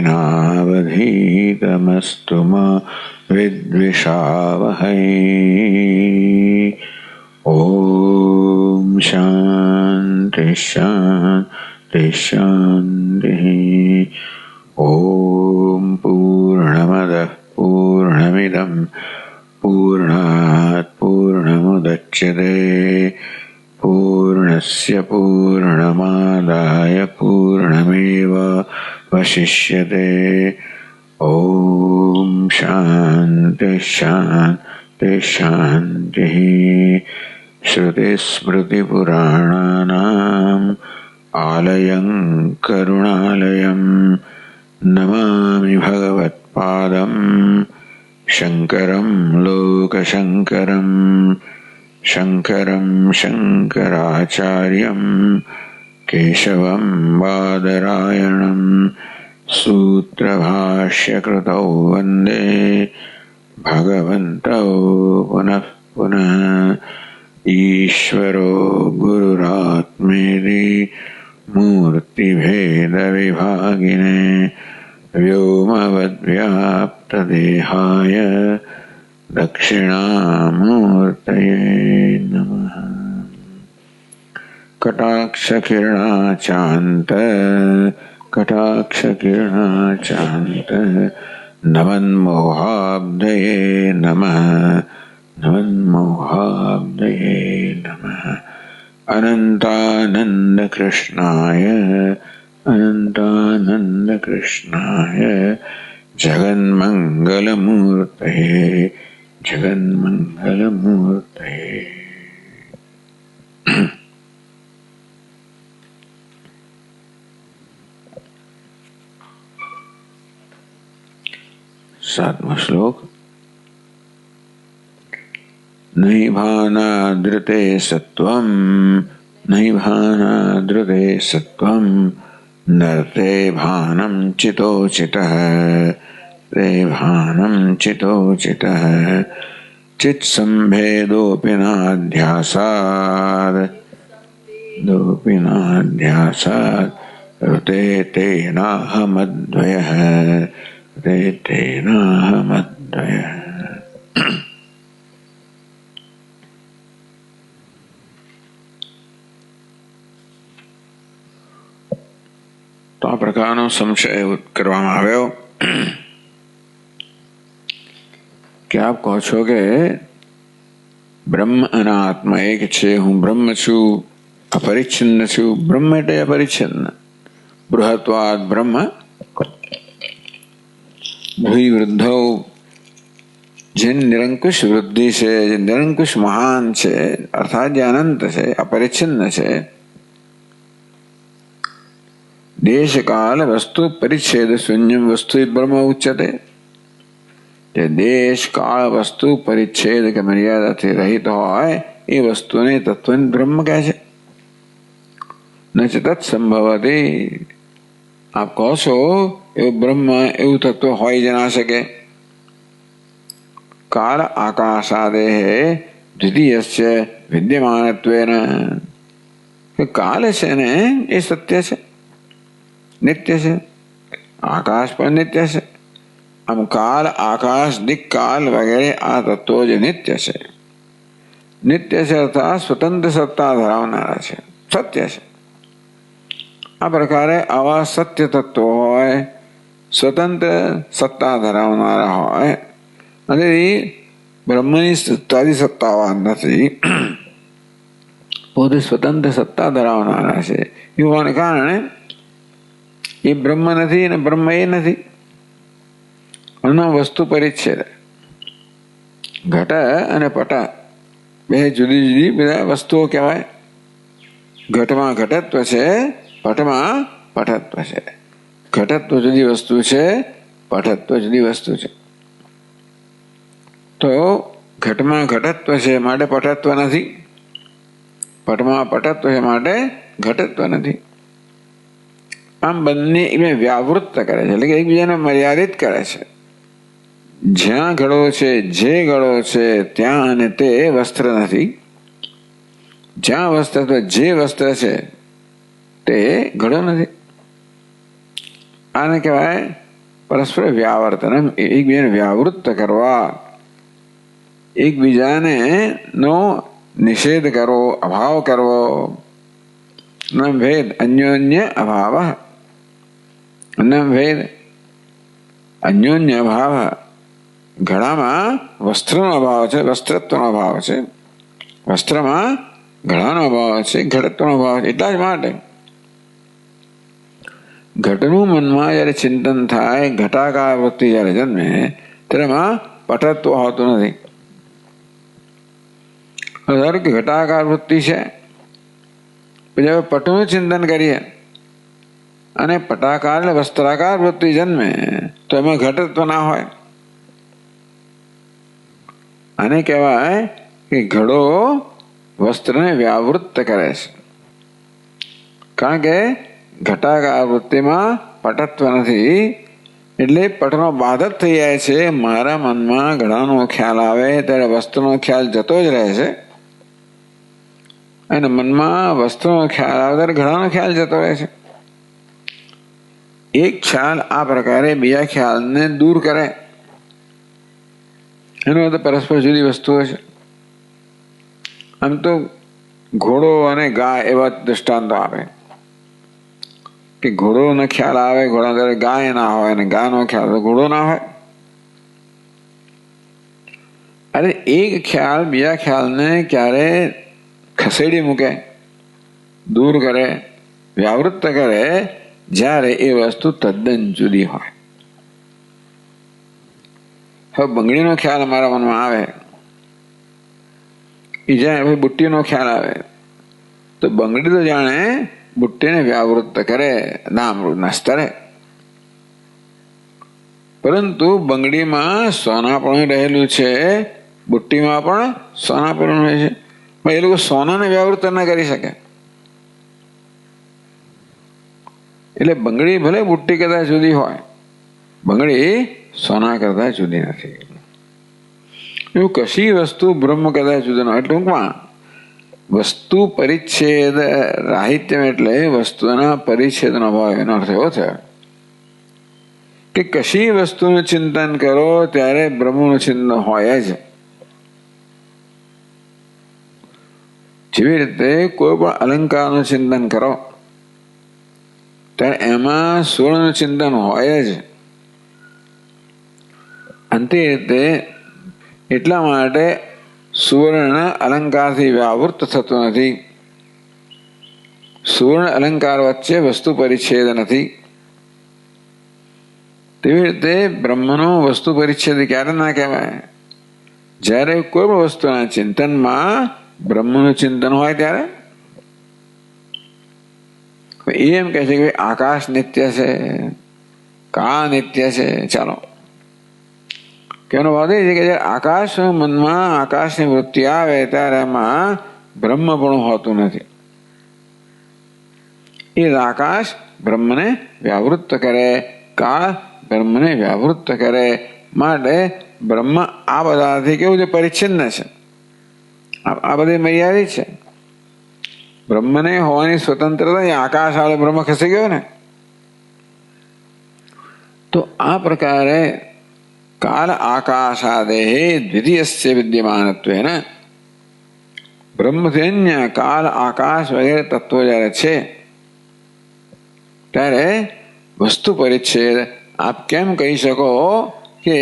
तेनावधीतमस्तु मा विद्विषावहै। ओम शांति शांति शांति। ओम पूर्णमदः पूर्णमिदं पूर्णात् पूर्णमुदच्यते पूर्णस्य पूर्णमादाय पूर्णमेवावशिष्यते। ओम शांति शांति शांति। श्रुतिस्मृतिपुराणानाम् आलयं करुणालयं नमामि भगवत्पादं शङ्करं लोकशङ्करं। शङ्करं शङ्कराचार्यं केशवं बादरायणं सूत्रभाष्यकृतौ वन्दे भगवन्तौ पुनः पुनः। ईश्वरो गुरुरात्मेति मूर्तिभेदविभागिने व्योमवद्व्याप्तदेहाय दक्षिणामूर्तये नमः। कटाक्षकिरणाचान्त कटाक्षकिरणाचान्त नमन्मोहाब्धये नमः नमन्मोहाब्धये नमः। अनन्तानन्दकृष्णाय अनन्तानन्दकृष्णाय जगन्मङ्गलमूर्तये जगन्मङ्गलमूर्तये। सातवां श्लोक। नहि भानादृते सत्वं नहि भानादृते सत्वं नरते भानं चितोचितः ते भानं चितोचितः। चित्सम्भेदोऽपि नाध्यासात् ऋते तेनाहमद्वयः ऋते तेनाहमद्वयः। तो आ प्रकारનો સંશય કરવામાં આવ્યો કે આપ કહો છો કે બ્રહ્મ અને આત્મા એક છે, હું બ્રહ્મ છું, અપરિચ્છિન્ન છું. બ્રહ્મ એટલે અપરિચ્છિન્ન. બૃહત્વાદ બ્રહ્મ ભૂઈ વૃદ્ધૌ. જે નિરંકુશ વૃદ્ધિ છે, જે નિરંકુશ મહાન છે, અર્થાત જે અનંત છે, અપરિચ્છિન્ન છે. देश काल वस्तु परिच्छेद शून्यम वस्तु ब्रह्म उच्यते। देश काल वस्तु परिच्छेद के मर्यादा से रहित होय ये वस्तु ने तत्व ब्रह्म कैसे न तत्संभवते। आप कहो सो एवं ब्रह्म एवं तत्व हो ही जना सके। काल आकाशादे द्वितीयस्य विद्यमानत्वेन काल से ने ये सत्य से नित्य से, आकाश पर नित्य से. हम काल आकाश दिक काल वगैरह आ तत्व जो नित्य से अर्थात स्वतंत्र सत्ता धरावनारा છે, સત્ય છે. આ પ્રકારે આવા સત્ય તત્વો હોય, સ્વતંત્ર સત્તા ધરાવનારા હોય અને બ્રહ્મની સત્તાથી સત્તાવાન નથી, પોતે સ્વતંત્ર સત્તા ધરાવનારા છે. યુવાને કારણે એ બ્રહ્મ નથી અને બ્રહ્મ એ નથી. એનો વસ્તુ પરિચ્છેદ. ઘટ અને પટ બે જુદી જુદી બધા વસ્તુઓ કહેવાય. ઘટમાં ઘટત્વ છે, પટમાં પટત્વ છે. ઘટત્વ જુદી વસ્તુ છે, પટત્વ જુદી વસ્તુ છે. તો ઘટમાં ઘટત્વ છે માટે પટત્વ નથી, પટમાં પટત્વ છે માટે ઘટત્વ નથી. આમ બંને વ્યાવૃત્ત કરે છે, એટલે કે એકબીજાને મર્યાદિત કરે છે. જ્યાં ઘડો છે, જે ઘડો છે ત્યાં અને તે વસ્ત્ર નથી. જ્યાં વસ્ત્ર જે વસ્ત્ર છે તે ઘડો નથી. આને કહેવાય પરસ્પર વ્યાવર્તનમ, એકબીજાને વ્યાવૃત્ત કરવા, એકબીજાને નો નિષેધ કરવો, અભાવ કરવો. ન ભેદ અન્યોન્ય અભાવ, ન ભેદ અન્યોન્ય અભાવ. ઘડામાં વસ્ત્રનો અભાવ છે, વસ્ત્રત્વનો અભાવ છે. વસ્ત્રમાં ઘડાનો અભાવ છે, ઘટત્વનો અભાવ છે. એટલા જ માટે ઘટનું મનમાં જયારે ચિંતન થાય, ઘટાકાર વૃત્તિ જયારે જન્મે, તેમાં પટત્વ હોતું નથી. ધારો કે ઘટાકાર વૃત્તિ છે, પછી હવે પટનું ચિંતન કરીએ અને પટાકાર એટલે વસ્ત્રાકાર વૃત્તિ જન્મે, તો એમાં ઘટત્વ ના હોય. આને કહેવાય કે ઘડો વસ્ત્રને વ્યાવૃત્ત કરે છે. કારણ કે ઘટાકાર વૃત્તિમાં પટત્વ નથી, એટલે પટનો બાધક થઈ જાય છે. મારા મનમાં ઘડાનો ખ્યાલ આવે ત્યારે વસ્ત્રનો ખ્યાલ જતો જ રહે છે, અને મનમાં વસ્ત્રનો ખ્યાલ આવે ત્યારે ઘડાનો ખ્યાલ જતો રહે છે. એક ખ્યાલ આ પ્રકારે બીજા ખ્યાલને દૂર કરે, એનો તો પરસ્પર જુદી વસ્તુઓ છે. આમ તો ઘોડો અને ગાય એવા દ્રષ્ટાંતો આપે કે ઘોડોનો ખ્યાલ આવે, ઘોડા ત્યારે ગાય ના હોય, અને ગાયનો ખ્યાલ તો ઘોડો ના હોય. અરે એક ખ્યાલ બીજા ખ્યાલને ક્યારે ખસેડી મૂકે, દૂર કરે, વ્યાવૃત્ત કરે, જ્યારે એ વસ્તુ તદ્દન જુદી હોય. હવે બંગડીનો ખ્યાલ મારા મનમાં આવે, એ જ્યાં બુટ્ટીનો ખ્યાલ આવે, તો બંગડી તો જાણે બુટ્ટીને વ્યાવૃત્ત કરે નામૃતના સ્તરે, પરંતુ બંગડીમાં સોનાપણું રહેલું છે, બુટ્ટીમાં પણ સોનાપણું રહે છે. એ લોકો સોનાને વ્યાવૃત્ત ના કરી શકે. એટલે બંગડી ભલે બુટ્ટી કરતા જુદી હોય, બંગડી સોના કરતા જુદી નથી. એવું કશી વસ્તુ બ્રહ્મ કરતા જુદી ન હોય. ટૂંકમાં વસ્તુ પરિચ્છેદ રાહિત્ય એટલે વસ્તુના પરિચ્છેદનો અભાવ. એનો અર્થ એવો થયો કે કશી વસ્તુનું ચિંતન કરો ત્યારે બ્રહ્મનું ચિંતન હોય જ. જેવી રીતે કોઈ પણ અલંકારનું ચિંતન કરો ત્યારે એમાં સુવર્ણનું ચિંતન હોય જ. અંતે રીતે એટલા માટે સુવર્ણ અલંકારથી વ્યાવૃત્ત થતું નથી. સુવર્ણ અલંકાર વચ્ચે વસ્તુ પરિચ્છેદ નથી. તેવી રીતે બ્રહ્મનો વસ્તુ પરિચ્છેદ ક્યારે ના કહેવાય? જ્યારે કોઈ પણ વસ્તુના ચિંતનમાં બ્રહ્મનું ચિંતન હોય ત્યારે. એમ કહે છે કે આકાશ નિત્ય છે, કાળ નિત્ય છે. ચાલો, કેનો વાત એ છે કે જયારે આકાશ મનમાં આકાશની વૃત્તિ આવે ત્યારે એમાં બ્રહ્મપણું હોતું નથી. એ આકાશ બ્રહ્મને વ્યાવૃત્ત કરે, કાળ બ્રહ્મને વ્યાવૃત્ત કરે. માટે બ્રહ્મ આ બધાથી કેવું છે? પરિચ્છિન્ન છે. આ બધી મર્યાદિત છે. બ્રહ્મને હોવાની સ્વતંત્રતા, આકાશ આવે બ્રહ્મ ખસી ગયો ને. તો આ પ્રકારે કાલ આકાશાદેહે દ્વિતીયસ્ય વિદ્યમાનત્વેન બ્રહ્મથી અન્ય કાલ આકાશ વગેરે તત્વો જ્યારે છે ત્યારે વસ્તુ પરિચ્છેદ આપ કેમ કહી શકો કે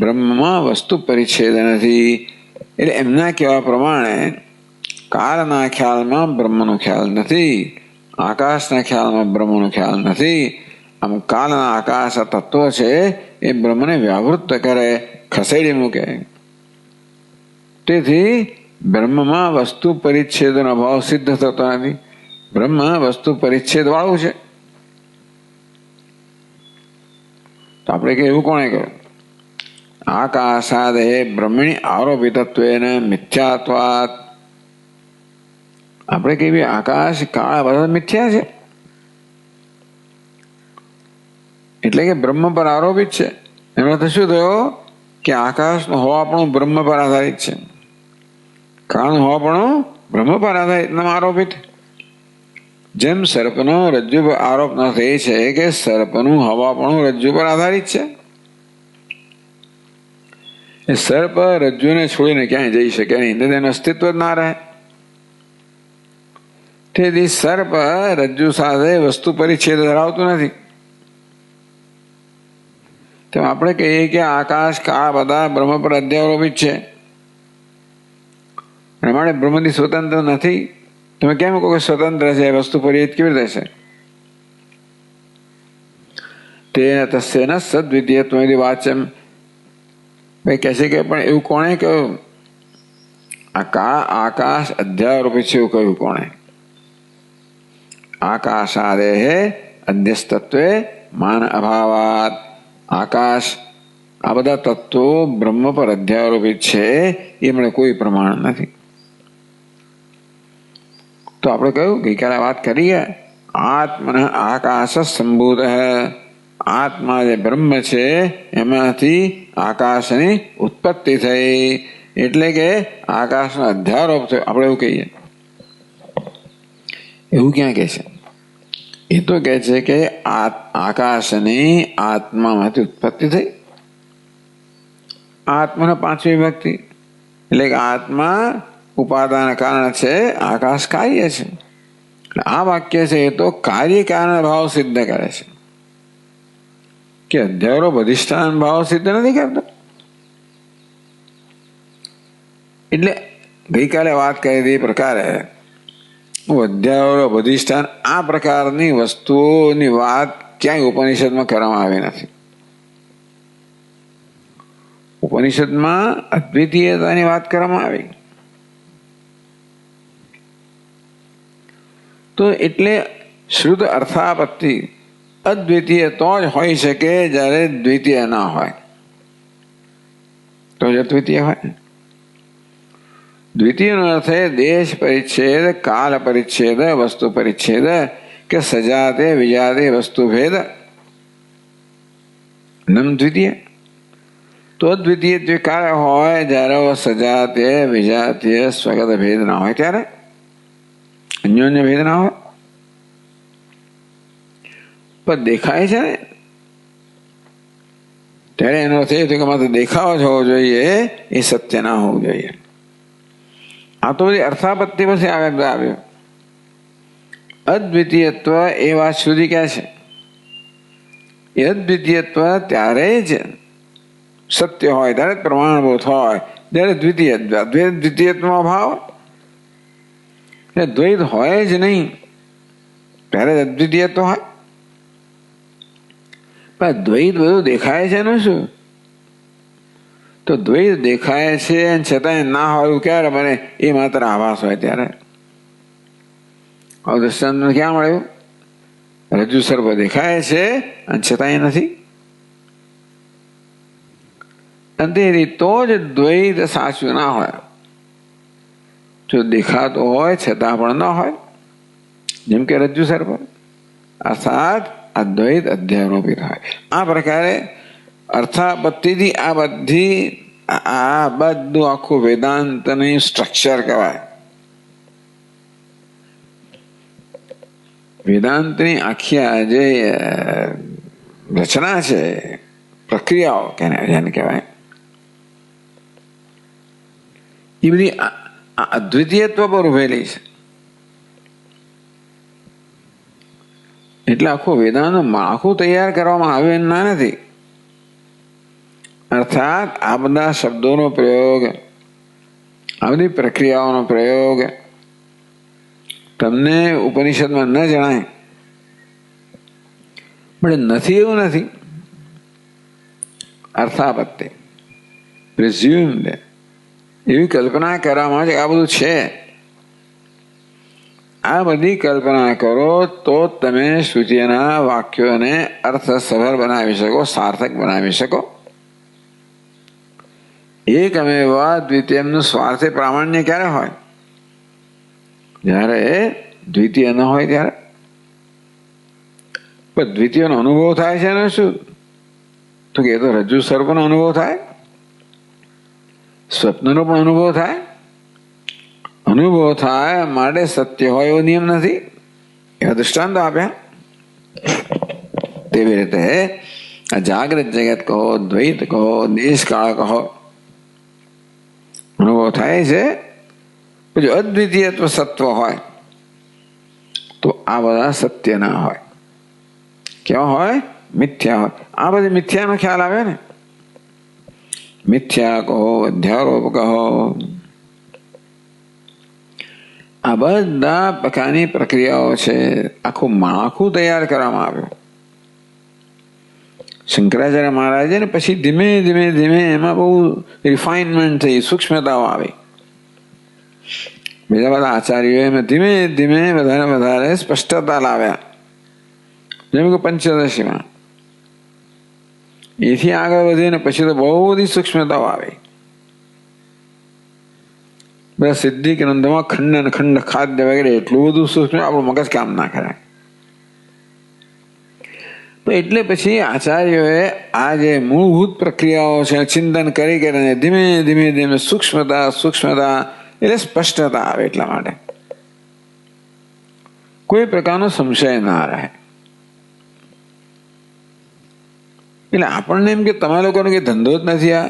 બ્રહ્મમાં વસ્તુ પરિચ્છેદ નથી? એટલે એમના કહેવા પ્રમાણે કાળના ખ્યાલમાં બ્રહ્મનો ખ્યાલ નથી, આકાશના ખ્યાલમાં બ્રહ્મનો ખ્યાલ નથી. આમ કાળના આકાશ તત્વો છે એ બ્રહ્મને વ્યાવૃત્ત કરે, ખસેડી મૂકે. તેથી બ્રહ્મમાં વસ્તુ પરિચ્છેદનો અભાવ સિદ્ધ થતો નથી. બ્રહ્મ વસ્તુ પરિચ્છેદ વાળું છે. તો આપણે કે એવું કોણે કહ્યું? આકાશાદે બ્રહ્મણી આરોપિતત્વેન મિથ્યાત્વાત. આપણે કહીએ આકાશ કાળ બધા મિથ્યા છે, એટલે કે બ્રહ્મ પર આરોપિત છે. એનો અર્થ શું થયો કે આકાશનું હોવાપણું બ્રહ્મ પર આધારિત છે, કાળનું હોવાપણું બ્રહ્મ પર આધારિત આરોપિત. જેમ સર્પનો રજ્જુ પર આરોપ ન થાય છે કે સર્પનું હવાપણું રજ્જુ પર આધારિત છે. સર્પ રજ્જુને છોડીને ક્યાંય જઈ શકે નહીં, તેનું અસ્તિત્વ જ ના રહે. તેથી સર્પ રજ્જુ સાથે વસ્તુ પરિચ્છેદ ધરાવતું નથી. તેમ આપણે કહીએ કે આકાશ કાળ બધા બ્રહ્મ પર અધ્યારોપિત છે, અને માટે બ્રહ્મથી સ્વતંત્ર નથી. તમે કેમ કહો કે સ્વતંત્ર છે, વસ્તુ પરિચ્છેદ કેવી રીતે છે? તેને તસ્ય ન સદ્વિતીયત્વ વાચ્યમ. ભાઈ કહે છે કે પણ એવું કોણે કહ્યું આકાશ અધ્યારોપિત છે? એવું કહ્યું કોણે? આકાશાદેહે અધ્યસ્તત્વે માન અભાવાત. આકાશ આ બધા તત્વો બ્રહ્મ પર અધ્યારોપિત છે, એમણે કોઈ પ્રમાણ નથી. તો આપણે કહ્યું ગઈકાલે વાત કરીએ, આત્મન આકાશ સંભૂત. આત્મા જે બ્રહ્મ છે એમાંથી આકાશની ઉત્પત્તિ થઈ, એટલે કે આકાશનો અધ્યારોપ થયો. આપણે એવું કહીએ. એવું ક્યાં કે છે? એ તો કહે છે કે આકાશની આત્મામાંથી ઉત્પત્તિ થઈ. આત્માનો પાંચમી વિભક્તિ, એટલે કે આત્મા ઉપાદાન કારણ છે, આકાશ કાર્ય છે. આ વાક્ય છે એ તો કાર્ય કારણ ભાવ સિદ્ધ કરે છે, કે અધ્યારોપ અધિષ્ઠાન ભાવ સિદ્ધ નથી કરતો. એટલે ગઈકાલે વાત કરી તે પ્રકારે અધ્યારોપ અધિષ્ઠાન આ પ્રકારની વસ્તુઓની વાત ક્યાંય ઉપનિષદમાં કરવામાં આવી નથી. ઉપનિષદમાં અદ્વિતીયતાની વાત કરવામાં આવી. તો એટલે શુદ્ધ અર્થાપત્તિ અદ્વિતીય તો જ હોઈ શકે જ્યારે દ્વિતીય ના હોય, તો જ અદ્વિતીય હોય. દ્વિતીયનો અર્થ એ દેશ પરિચ્છેદ, કાલ પરિચ્છેદ, વસ્તુ પરિચ્છેદ કે સજાતે વિજાતે વસ્તુ ભેદ નમ દ્વિતીય. તો દ્વિતીય દ્વિકાળ હોય જ્યારે સજાતે વિજાતે સ્વગત ભેદ ના હોય, ત્યારે અન્યોન્ય ભેદ ના હોય. પણ દેખાય છે ને ત્યારે એનો અર્થ એ કે માત્ર દેખાવો જ હોવો જોઈએ, એ સત્ય ના હોવું જોઈએ. આ તો બધી અર્થાપત્તિ પછી આવ્યો. અદ્વિતીયત્વ એ વાત સુધી ક્યાં છે? એ અદ્વિતીયત્વ ત્યારે જ સત્ય હોય, ત્યારે પ્રમાણભૂત હોય, ત્યારે દ્વિતીયત્વ ભાવ. દ્વૈત હોય જ નહીં ત્યારે અદ્વિતીયત્વ હોય. પણ દ્વૈત બધું દેખાય છે ને શું? તો દ્વૈત દેખાય છે છતાંય ના હોય એવું ક્યારે બને? એ માત્ર આભાસ હોય ત્યારે. દૃષ્ટાંત ક્યાં મળ્યું? રજ્જુ સર્પ દેખાય છે અને છતાંય નથી. અને તો જ દ્વૈત સાચું ના હોય. જો દેખાતો હોય છતાં પણ ન હોય, જેમ કે રજ્જુ સર્પ, અર્થાત અદ્વૈત અધ્યારોપિત હોય. આ પ્રકારે અર્થાપત્તિથી આ બધું આખું વેદાંતની સ્ટ્રક્ચર કહેવાય. વેદાંતની આખી આ જે રચના છે, પ્રક્રિયાઓ જેને કહેવાય, એ બધી અદ્વિતીયત્વ પર ઉભેલી છે. એટલે આખું વેદાંતનું માળખું તૈયાર કરવામાં આવ્યું ના નથી. અર્થાત આ બધા શબ્દોનો પ્રયોગ, આ બધી પ્રક્રિયાઓનો પ્રયોગ તમને ઉપનિષદમાં ન જણાય, પણ નથી એવું નથી. અર્થાપત્તિ પ્રિઝ્યુમ્ડ એવી કલ્પના કરવામાં આ બધું છે. આ બધી કલ્પના કરો તો તમે શ્રુતિના વાક્યોને અર્થસભર બનાવી શકો, સાર્થક બનાવી શકો. એકમેવ દ્વિતીયનું સ્વાર્થે પ્રામાણ્ય ક્યારે હોય? જ્યારે દ્વિતીય ન હોય ત્યારે. પણ દ્વિતીયનો અનુભવ થાય છે ને શું? તો કે એ તો રજ્જુ સર્પનો અનુભવ થાય, સ્વપ્નનો પણ અનુભવ થાય. અનુભવ થાય માટે સત્ય હોય એવો નિયમ નથી. એવા દૃષ્ટાંતો આપ્યા. તેવી રીતે આ જાગ્રત જગત કહો, દ્વૈત કહો, દેશકાળ કહો, અનુભવ થાય છે. પછી અદ્વિતીયત્વ સત્વ હોય તો આ બધા સત્ય ના હોય. કેવા હોય? મિથ્યા હોય. આ બધી મિથ્યાનો ખ્યાલ આવે ને. મિથ્યા કહો, અધ્યારોપ કહો, આ બધા પ્રકારની પ્રક્રિયાઓ છે. આખું માળખું તૈયાર કરવામાં આવ્યું શંકરાચાર્ય મહારાજે ને પછી ધીમે ધીમે ધીમે એમાં બહુ રિફાઇનમેન્ટ થઈ, સૂક્ષ્મતાઓ આવી. બીજા બધા આચાર્યો એમાં ધીમે ધીમે વધારે વધારે સ્પષ્ટતા લાવ્યા. જેમ કે પંચદશીમાં એથી આગળ વધીને પછી તો બહુ બધી સૂક્ષ્મતાઓ આવી. બધા સિદ્ધિ ગ્રંથોમાં ખંડ અને ખંડ ખાદ્ય વગેરે એટલું બધું સૂક્ષ્મ આપણું મગજ કામ ના કરે. તો એટલે પછી આચાર્યોએ આ જે મૂળભૂત પ્રક્રિયાઓ છે ચિંતન કરી કરીને ધીમે ધીમે ધીમે સૂક્ષ્મતા એટલે સ્પષ્ટતા આવે. એટલા માટે કોઈ પ્રકારનો સંશય ના રહે. એટલે આપણને એમ કે તમારા લોકોનો કે ધંધો જ નથી, આ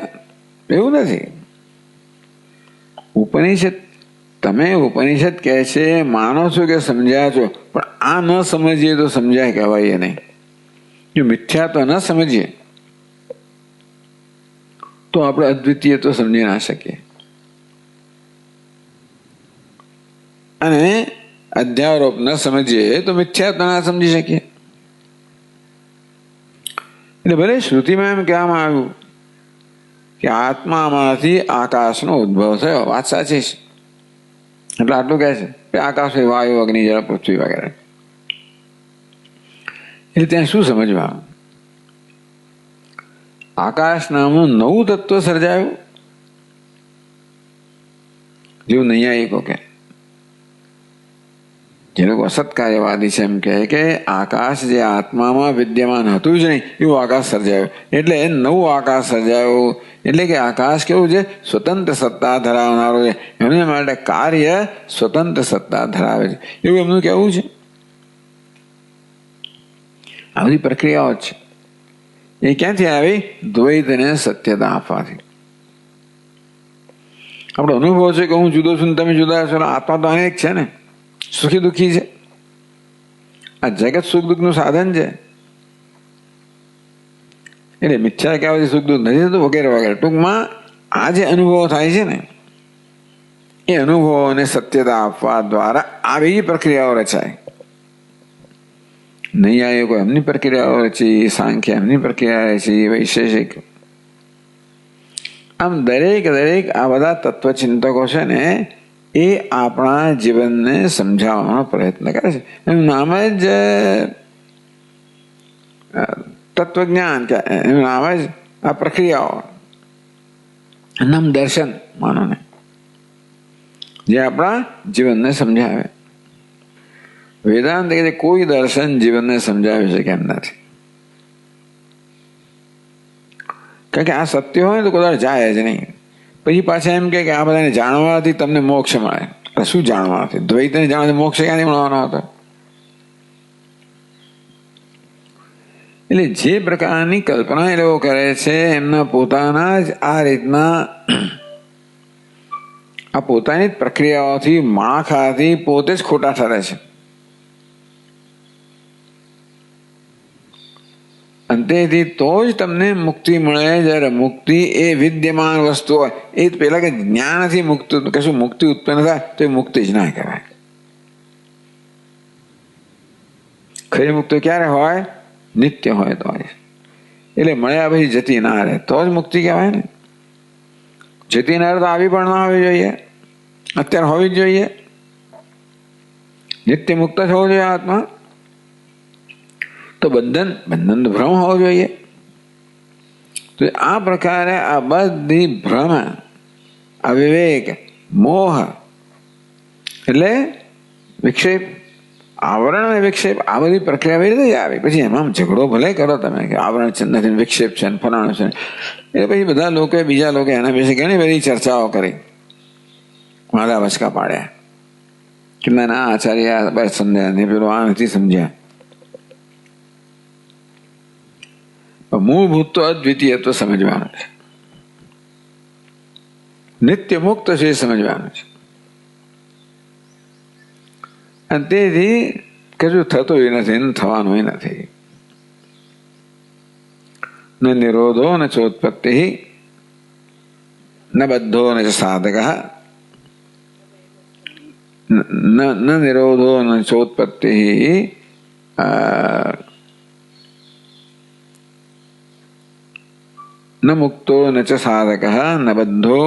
એવું નથી. ઉપનિષદ કહે છે માનો છો કે સમજ્યા છો, પણ આ ન સમજીએ તો સમજાય કહેવાય નહીં. જો મિથ્યા તો ન સમજીએ તો આપણે અદ્વિતીય તો સમજી ના શકીએ. અને અધ્યારોપ ન સમજીએ તો મિથ્યા તો ના સમજી શકીએ. એટલે ભલે શ્રુતિમાં એમ કહેવામાં આવ્યું કે આત્મામાંથી આકાશનો ઉદ્ભવ થયો, વાત સાચી છે. એટલે આટલું કહે છે કે આકાશ હોય વાયુ, અગ્નિ, જળ, પૃથ્વી વગેરે. એટલે ત્યાં શું સમજવાનું? આકાશ નામનું નવું તત્વ સર્જાયું, જેવું નૈયાયિકો કે, જે લોકો અસત્કાર્યવાદી છે એમ કહે કે આકાશ જે આત્મામાં વિદ્યમાન હતું જ નહીં એવું આકાશ સર્જાયું. એટલે નવું આકાશ સર્જાયું. એટલે કે આકાશ કેવું છે? સ્વતંત્ર સત્તા ધરાવનારું છે. એમને માટે કાર્ય સ્વતંત્ર સત્તા ધરાવે છે, એવું એમનું કહેવું છે. આ બધી પ્રક્રિયાઓ જ છે. એ ક્યાંથી આવી? દ્વૈતને સત્યતા આપવાથી. આપણો અનુભવ છે કે હું જુદો છું, તમે જુદા છો. આત્મા તો અનેક છે ને, સુખી દુઃખી છે. આ જગત સુખ દુઃખનું સાધન છે. એટલે મિથ્યા કહેવાથી સુખ દુઃખ નથી થતું વગેરે વગેરે. ટૂંકમાં આ જે અનુભવો થાય છે ને એ અનુભવોને સત્યતા આપવા દ્વારા આવી પ્રક્રિયાઓ રચાય. નૈયાયિકો એમની પ્રક્રિયાઓ રચી, સાંખ્ય એમની પ્રક્રિયા રચી, વૈશેષિક. આમ દરેક આ બધા તત્વચિંતકો છે ને એ આપણા જીવનને સમજાવવાનો પ્રયત્ન કરે છે. એનું નામ જ તત્વજ્ઞાન, એનું નામ જ આ પ્રક્રિયાઓ, નામ દર્શન માનો ને, જે આપણા જીવનને સમજાવે. વેદાંત કે કોઈ દર્શન જીવનને સમજાવી શકે એમ નથી. કારણ કે આ સત્ય હોય તો કોઈ જાય જ નહીં. પછી પાછા એમ કે આ બધાને જાણવાથી તમને મોક્ષ મળે. શું જાણવાથી? દ્વૈતને જાણવાથી મોક્ષ ક્યાંથી મળવાનો હતો? એટલે જે પ્રકારની કલ્પના એ લોકો કરે છે એમના પોતાના જ આ રીતના આ પોતાની જ પ્રક્રિયાઓથી, માળખાથી પોતે જ ખોટા ઠરે છે. અંતેથી તો જ તમને મુક્તિ મળે. જ્યારે મુક્તિ એ વિદ્યમાન વસ્તુ હોય, એ પેલા કે જ્ઞાનથી મુક્તિ, કશું મુક્તિ ઉત્પન્ન થાય તો એ મુક્તિ જ ના કહેવાય. ખરી મુક્તિ ક્યારે હોય? નિત્ય હોય તો. એટલે મળ્યા પછી જતી ના રહે તો જ મુક્તિ કહેવાય ને. જતી ના રહે તો આવી પણ ના હોવી જોઈએ, અત્યારે હોવી જ જોઈએ. નિત્ય મુક્ત જ હોવો જોઈએ આત્મા. તો બંધન તો ભ્રમ હોવો જોઈએ. તો આ પ્રકારે આ બધી ભ્રમ, અવિવેક, મોહ એટલે વિક્ષેપ, આવરણ અને વિક્ષેપ, આ બધી પ્રક્રિયા એવી રીતે આવી. પછી એમાં ઝઘડો ભલે કરો તમે કે આવરણ છે નથી, વિક્ષેપ છે ને ફલાણું છે, એટલે પછી બધા લોકો બીજા લોકો એના વિશે ઘણી બધી ચર્ચાઓ કરી, મારા વચકા પાડ્યા કે ના આચાર્ય બસ સમજ્યા નહીં, પેલું આ નથી સમજ્યા. મૂળભૂત તો અદ્વિતીયત્વ સમજવાનું છે, નિત્ય મુક્ત છે એ સમજવાનું છે. અને તેથી કશું થતું નથી ને થવાનું નથી. ન નિરોધો ન ચોત્પત્તિ ન બધ્ધો ન સાધક. ન નિરોધો ન ચોત્પત્તિ न मुक्तो न च साधकः न बद्धो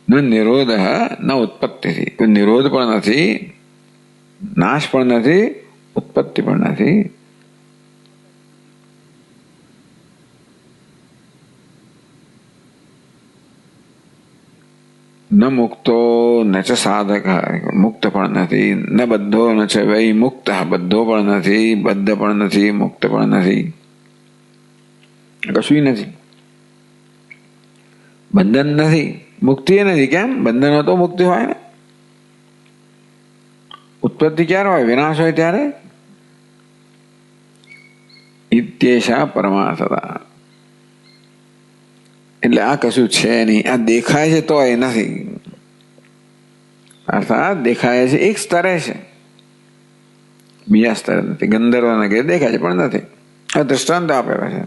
न निरोधः न उत्पत्ति. कोई निरोध पण નથી, નાશ પણ નથી, ઉત્પત્તિ પણ નથી. ન મુક્તો ન ચ સાધક, મુક્ત પણ નથી. ન બધ્ધો ન ચ વૈ મુક્ત, બધ્ધો પણ નથી, બદ્ધ પણ નથી, મુક્ત પણ નથી, કશું નથી. બંધન નથી, મુક્તિ એ નથી. કેમ? બંધન હોય તો મુક્તિ હોય ને. ઉત્પત્તિ ક્યારે હોય? વિનાશ હોય ત્યારે. ઇત્યેષા પરમાર્થતા. એટલે આ કશું છે નહીં. આ દેખાય છે તો એ નથી. અર્થાત દેખાય છે એક સ્તરે છે, બીજા સ્તરે નથી. ગંધર્વને કે દેખાય છે પણ નથી. આ દ્રષ્ટાંત આપેલા છે.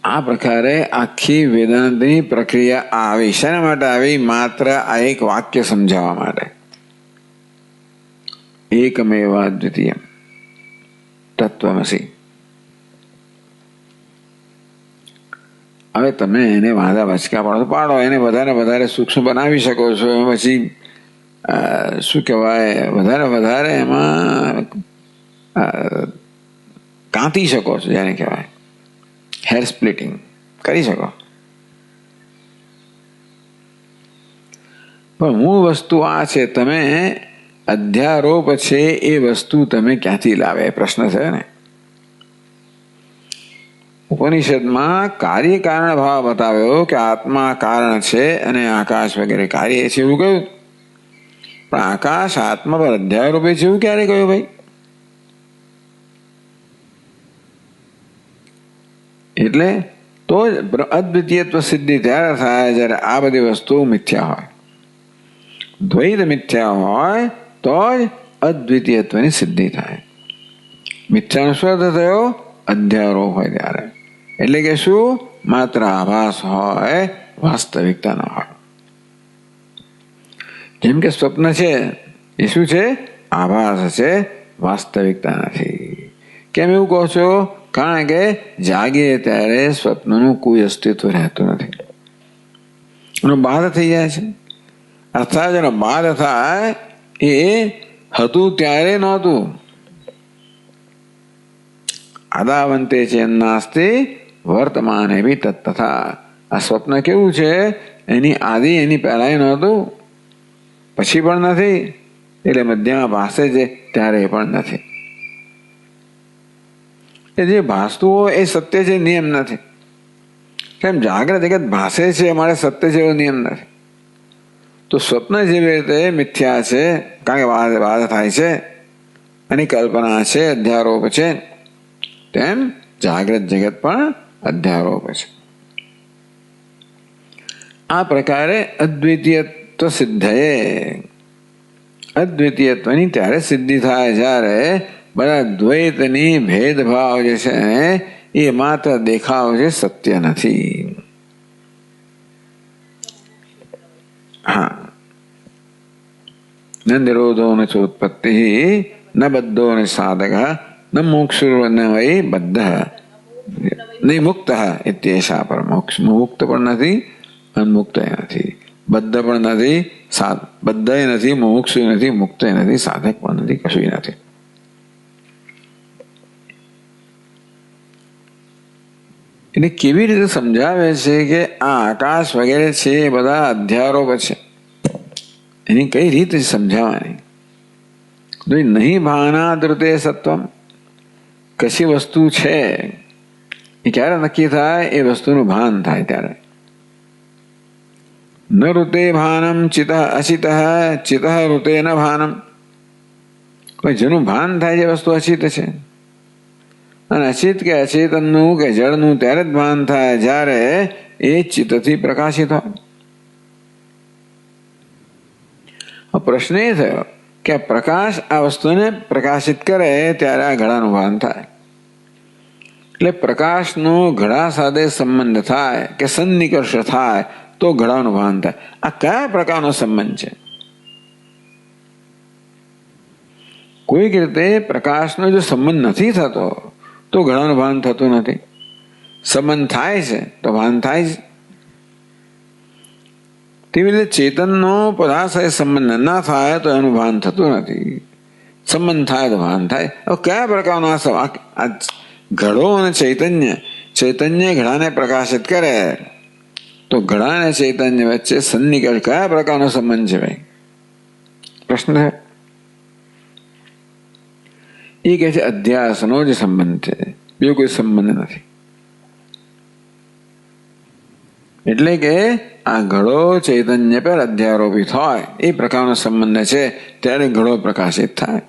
આ પ્રકારે આખી વેદાંતની પ્રક્રિયા આવી. શાના માટે આવી? માત્ર આ એક વાક્ય સમજાવવા માટે. એકમેવા દ્વિતીય તત્વમસી. હવે તમે એને વાંધા વચકા પાડો પાડો, એને વધારે સૂક્ષ્મ બનાવી શકો છો. પછી શું કહેવાય, વધારે એમાં કાંતી શકો છો, જેને કહેવાય હેર સ્પ્લિટિંગ કરી શકો. પણ મૂળ વસ્તુ આ છે. તમે અધ્યારોપ છે એ વસ્તુ તમે ક્યાંથી લાવે? પ્રશ્ન છે ને. ઉપનિષદમાં કાર્ય કારણ ભાવ બતાવ્યો કે આત્મા કારણ છે અને આકાશ વગેરે કાર્ય છે એવું કહ્યું. પણ આકાશ આત્મા પર અધ્યારોપે છે એવું ક્યારે કહ્યું ભાઈ? એટલે તો જ અદ્વિતીયત્વ સિદ્ધિ ત્યારે થાય જ્યારે આ બધી વસ્તુઓ મિથ્યા હોય. દ્વૈત મિથ્યા હોય તો જ અદ્વિતીયત્વની સિદ્ધિ થાય. મિથ્યાનો શું અર્થ થયો? અધ્યારોપ હોય ત્યારે. એટલે કે શું? માત્ર આભાસ હોય, વાસ્તવિકતા ન હોય. જેમ કે સ્વપ્ન છે એ શું છે? આભાસ છે, વાસ્તવિકતા નથી. કેમ એવું કહો છો? કારણ કે જાગીએ ત્યારે સ્વપ્નનું કોઈ અસ્તિત્વ રહેતું નથી, એનો બાધ થઈ જાય છે. અર્થાત એનો બાધ થાય એ હતું ત્યારે નહોતું. આદાવંતે ચેન્નાસ્તિ વર્તમાને બી તથા. આ સ્વપ્ન કેવું છે? એની આદિ એની પહેલાય નહોતું, પછી પણ નથી, એટલે મધ્યમાં ભાસે છે ત્યારે પણ નથી. એ જે ભાસતું હોય એ સત્ય છે, નિયમ નથી. કેમ? જાગ્રત જગત ભાસે છે, અમારે સત્ય છે એવો નિયમ નથી. તો સ્વપ્ન જેવી રીતે મિથ્યા છે કારણ કે બાધ થાય છે, એની કલ્પના છે, અધ્યારોપ છે, તેમ જાગ્રત જગત પણ અધ્યારોપ છે. આ પ્રકારે અદ્વિતીયત્વ સિદ્ધયે, અદ્વિતીયત્વની ત્યારે સિદ્ધિ થાય જ્યારે બધા દ્વૈતની ભેદભાવ જે છે એ માત્ર દેખાવ છે, સત્ય નથી. હા. ન નિરોધો ન ચોત્પત્તિ ન બધ્ધો ન સાધક ન મોક્ષુર ન વૈ બદ્ધ નહીં મુક્ત ઇત્યેષા પર. મોક્ષ મુક્ત પણ નથી, અનમુક્ત નથી, બદ્ધ પણ નથી, બદ્ધ નથી, મોક્ષ નથી, મુક્ત નથી, સાધક પણ નથી, કશું નથી. એને કેવી રીતે સમજાવે છે કે આ આકાશ વગેરે છે એ બધા અધ્યારોપ છે? એની કઈ રીતે સમજાવવાની? નહીં ભાના ધૃતે સત્વમ. કશી વસ્તુ છે એ ક્યારે નક્કી થાય? એ વસ્તુનું ભાન થાય ત્યારે. ન ઋતે ભાનમ ચિત અચિત ચિત ઋતે ન ભાનમ. કોઈ જેનું ભાન થાય જે વસ્તુ અચિત છે, અને અચિત કે અચેતનનું કે જળનું ત્યારે જ ભાન થાય જ્યારે એ ચિત્તથી પ્રકાશિત હોય. પ્રશ્ન એ થયો કે પ્રકાશ આ વસ્તુને પ્રકાશિત કરે ત્યારે આ ઘડાનું ભાન થાય. એટલે પ્રકાશનો ઘડા સાથે સંબંધ થાય કે સન્નિકર્ષ થાય તો ઘડાનું ભાન થાય. આ કયા પ્રકારનો સંબંધ છે? કોઈક રીતે પ્રકાશનો જો સંબંધ નથી થતો તો ઘડાનું ભાન થતું નથી. સંબંધ થાય છે તો ભાન થાય છે. તેવી રીતે ચેતનનો પદાર્થ સાથે સંબંધ ના થાય તો એનું ભાન થતું નથી. સંબંધ થાય તો ભાન થાય. હવે કયા પ્રકારનો આ ઘડો અને ચૈતન્ય ઘડાને પ્રકાશિત કરે તો ઘડા અને ચૈતન્ય વચ્ચે સન્નિકર્ષ કયા પ્રકારનો સંબંધ છે ભાઈ? પ્રશ્ન છે. એ કહે છે અધ્યાસનો જ સંબંધ છે, બીજો કોઈ સંબંધ નથી. એટલે કે આ ઘડો ચૈતન્ય પર અધ્યારોપિત હોય એ પ્રકારનો સંબંધ છે ત્યારે ઘડો પ્રકાશિત થાય.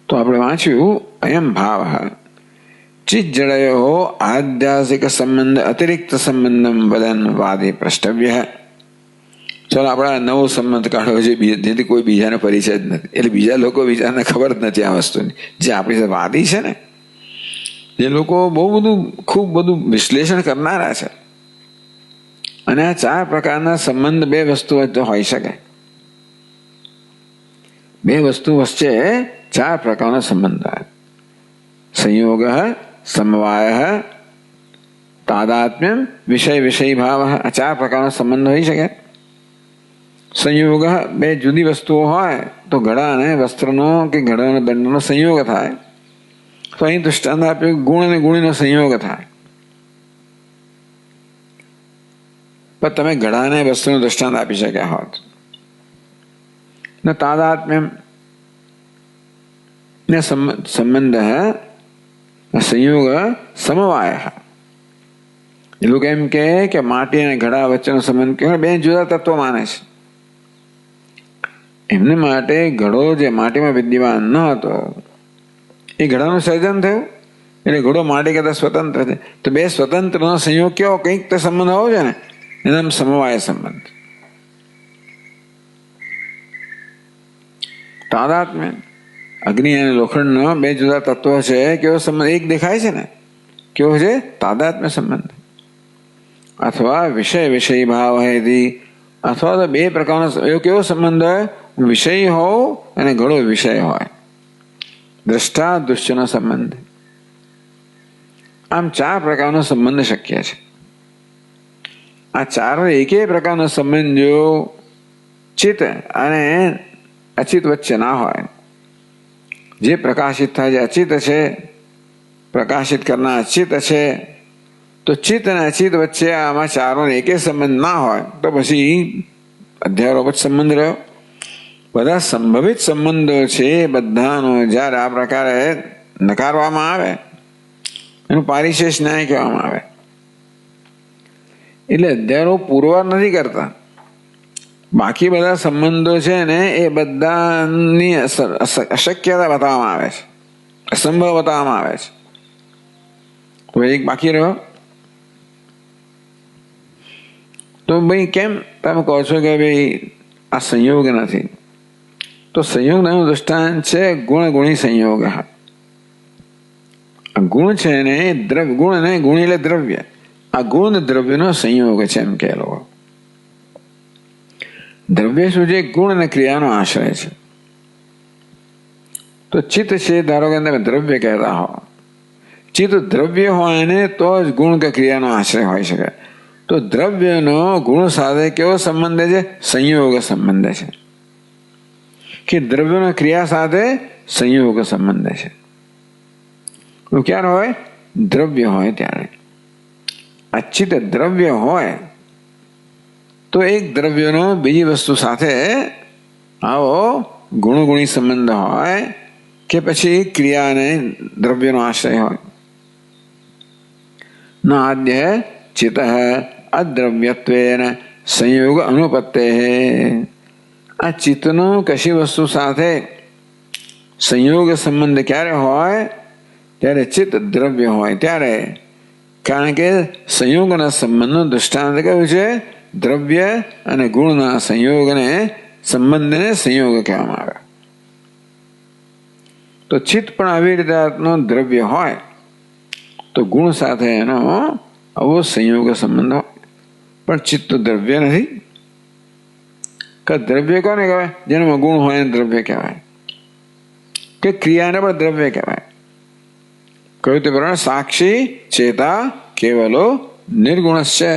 તો આપણે વાંચ્યું અયમ ભાવ ચિત જડયો આધ્યાસિક સંબંધ અતિરિક્ત સંબંધમ વદન વાદે પ્રષ્ટવ્ય. ચાલો આપણે નવો સંબંધ કાઢ્યો છે જેથી કોઈ બીજાને પરિચય જ નથી. એટલે બીજા લોકો બીજાને ખબર જ નથી આ વસ્તુની. જે આપણી સાથે વાદી છે ને, જે લોકો બહુ બધું ખૂબ બધું વિશ્લેષણ કરનારા છે, અને આ 4 પ્રકારના સંબંધ બે વસ્તુ વચ્ચે હોઈ શકે. બે વસ્તુ વચ્ચે 4 પ્રકારનો સંબંધ હોય. સંયોગ, સમવાય, તાદાત્મ્ય, વિષય વિષય ભાવ. આ 4 પ્રકારનો સંબંધ હોઈ શકે. સંયોગ, બે જુદી વસ્તુઓ હોય તો ઘડા અને વસ્ત્રનો કે ઘડા અને દંડનો સંયોગ થાય. તો અહીં દૃષ્ટાંત આપ્યું ગુણ અને ગુણીનો સંયોગ થાય. પણ તમે ઘડા અને વસ્તુનું દૃષ્ટાંત આપી શક્યા હોત. તાદાત્મ્ય ને સંબંધ સંયોગ સમવાય. એ લોકો એમ કે માટી અને ઘડા વચ્ચેનો સંબંધ કે બે જુદા તત્વો માને છે. એમને માટે ઘડો જે માટીમાં વિદ્યમાન ન હતો એ ઘડાનું સર્જન થયું. એટલે ઘડો માટી કરતા સ્વતંત્ર છે. તો બે સ્વતંત્રનો સંયોગ કેવો કંઈક તો સંબંધ હોવો છે ને, એનો સમવાય સંબંધ. તાદાત્મ્ય અગ્નિ અને લોખંડનો બે જુદા તત્વો છે, કેવો સંબંધ? એક દેખાય છે ને, કેવો છે? તાદાત્મ્ય સંબંધ. અથવા વિષય વિષય ભાવ હૈથી, અથવા તો બે પ્રકારનો એવો કેવો સંબંધ હોય? વિષય હોય અને ઘણો વિષય હોય. દ્રષ્ટા દૃશ્યનો સંબંધ. આમ 4 પ્રકારનો સંબંધ શક્ય છે. આ 4 એકેય પ્રકારનો સંબંધ જો ચિત્ત અને અચિત વચ્ચે ના હોય, જે પ્રકાશિત થાય છે અચિત છે, પ્રકાશિત કરનાર અચિત છે, તો ચિત્ત અને અચિત વચ્ચે આમાં 4નો એકેય સંબંધ ના હોય તો પછી અધ્યારોપિત સંબંધ રહ્યો. બધા સંભવિત સંબંધો છે બધાનો જ્યારે આ પ્રકારે નકારવામાં આવે એનું પારિશેષ ન્યાય કહેવામાં આવે. એટલે અધ્યારોપ પુરવાર નથી કરતા. બાકી બધા સંબંધો છે ને એ બધાની અશક્યતા બતાવવામાં આવે છે, અસંભવ બતાવવામાં આવે છે. તો એક બાકી રહ્યો. તો ભાઈ કેમ તમે કહો છો કે ભાઈ આ સંયોગ નથી? તો સંયોગનું દૃષ્ટાંત છે ગુણ ગુણી સંયોગ. ગુણ છે ને દ્રવ્ય, ગુણ ને ગુણ એટલે દ્રવ્ય. આ ગુણ દ્રવ્યનો સંયોગ છે એમ કે લોકો. દ્રવ્ય શું છે? ગુણ અને ક્રિયાનો આશ્રય છે. તો ચિત્ત છે, ધારો કે તમે દ્રવ્ય કહેતા હો, ચિત્ત દ્રવ્ય હોય ને તો જ ગુણ કે ક્રિયાનો આશ્રય હોઈ શકે. તો દ્રવ્યનો ગુણ સાથે કેવો સંબંધ છે? સંયોગ સંબંધ છે. કે દ્રવ્યનો ક્રિયા સાથે સંયોગ સંબંધ છે. તો ક્યારે હોય? દ્રવ્ય હોય ત્યારે. અચિત દ્રવ્ય હોય તો એક દ્રવ્યનો બીજી વસ્તુ સાથે આવો ગુણગુણી સંબંધ હોય કે પછી ક્રિયા અને દ્રવ્યનો આશ્રય હોય. ના આદ્ય ચિત્ત અદ્રવ્યત્વેન સંયોગ અનુપત્તે. આ ચિત્તનો કશી વસ્તુ સાથે સંયોગ સંબંધ ક્યારે હોય? ત્યારે ચિત્ત દ્રવ્ય હોય ત્યારે. કારણ કે સંયોગના સંબંધનું દૃષ્ટાંત કયું છે? દ્રવ્ય અને ગુણના સંયોગને સંબંધને સંયોગ કહેવામાં આવે. તો ચિત્ત પણ આવી રીતે દ્રવ્ય હોય તો ગુણ સાથે એનો આવો સંયોગ સંબંધ હોય. પણ ચિત્ત દ્રવ્ય નથી. કે દ્રવ્ય કોને કહેવાય? જેનામાં ગુણ હોય એને દ્રવ્ય કહેવાય, કે ક્રિયાને પણ દ્રવ્ય કહેવાય. કહ્યું તે પ્રમાણે સાક્ષી ચેતા કેવલો નિર્ગુણ છે.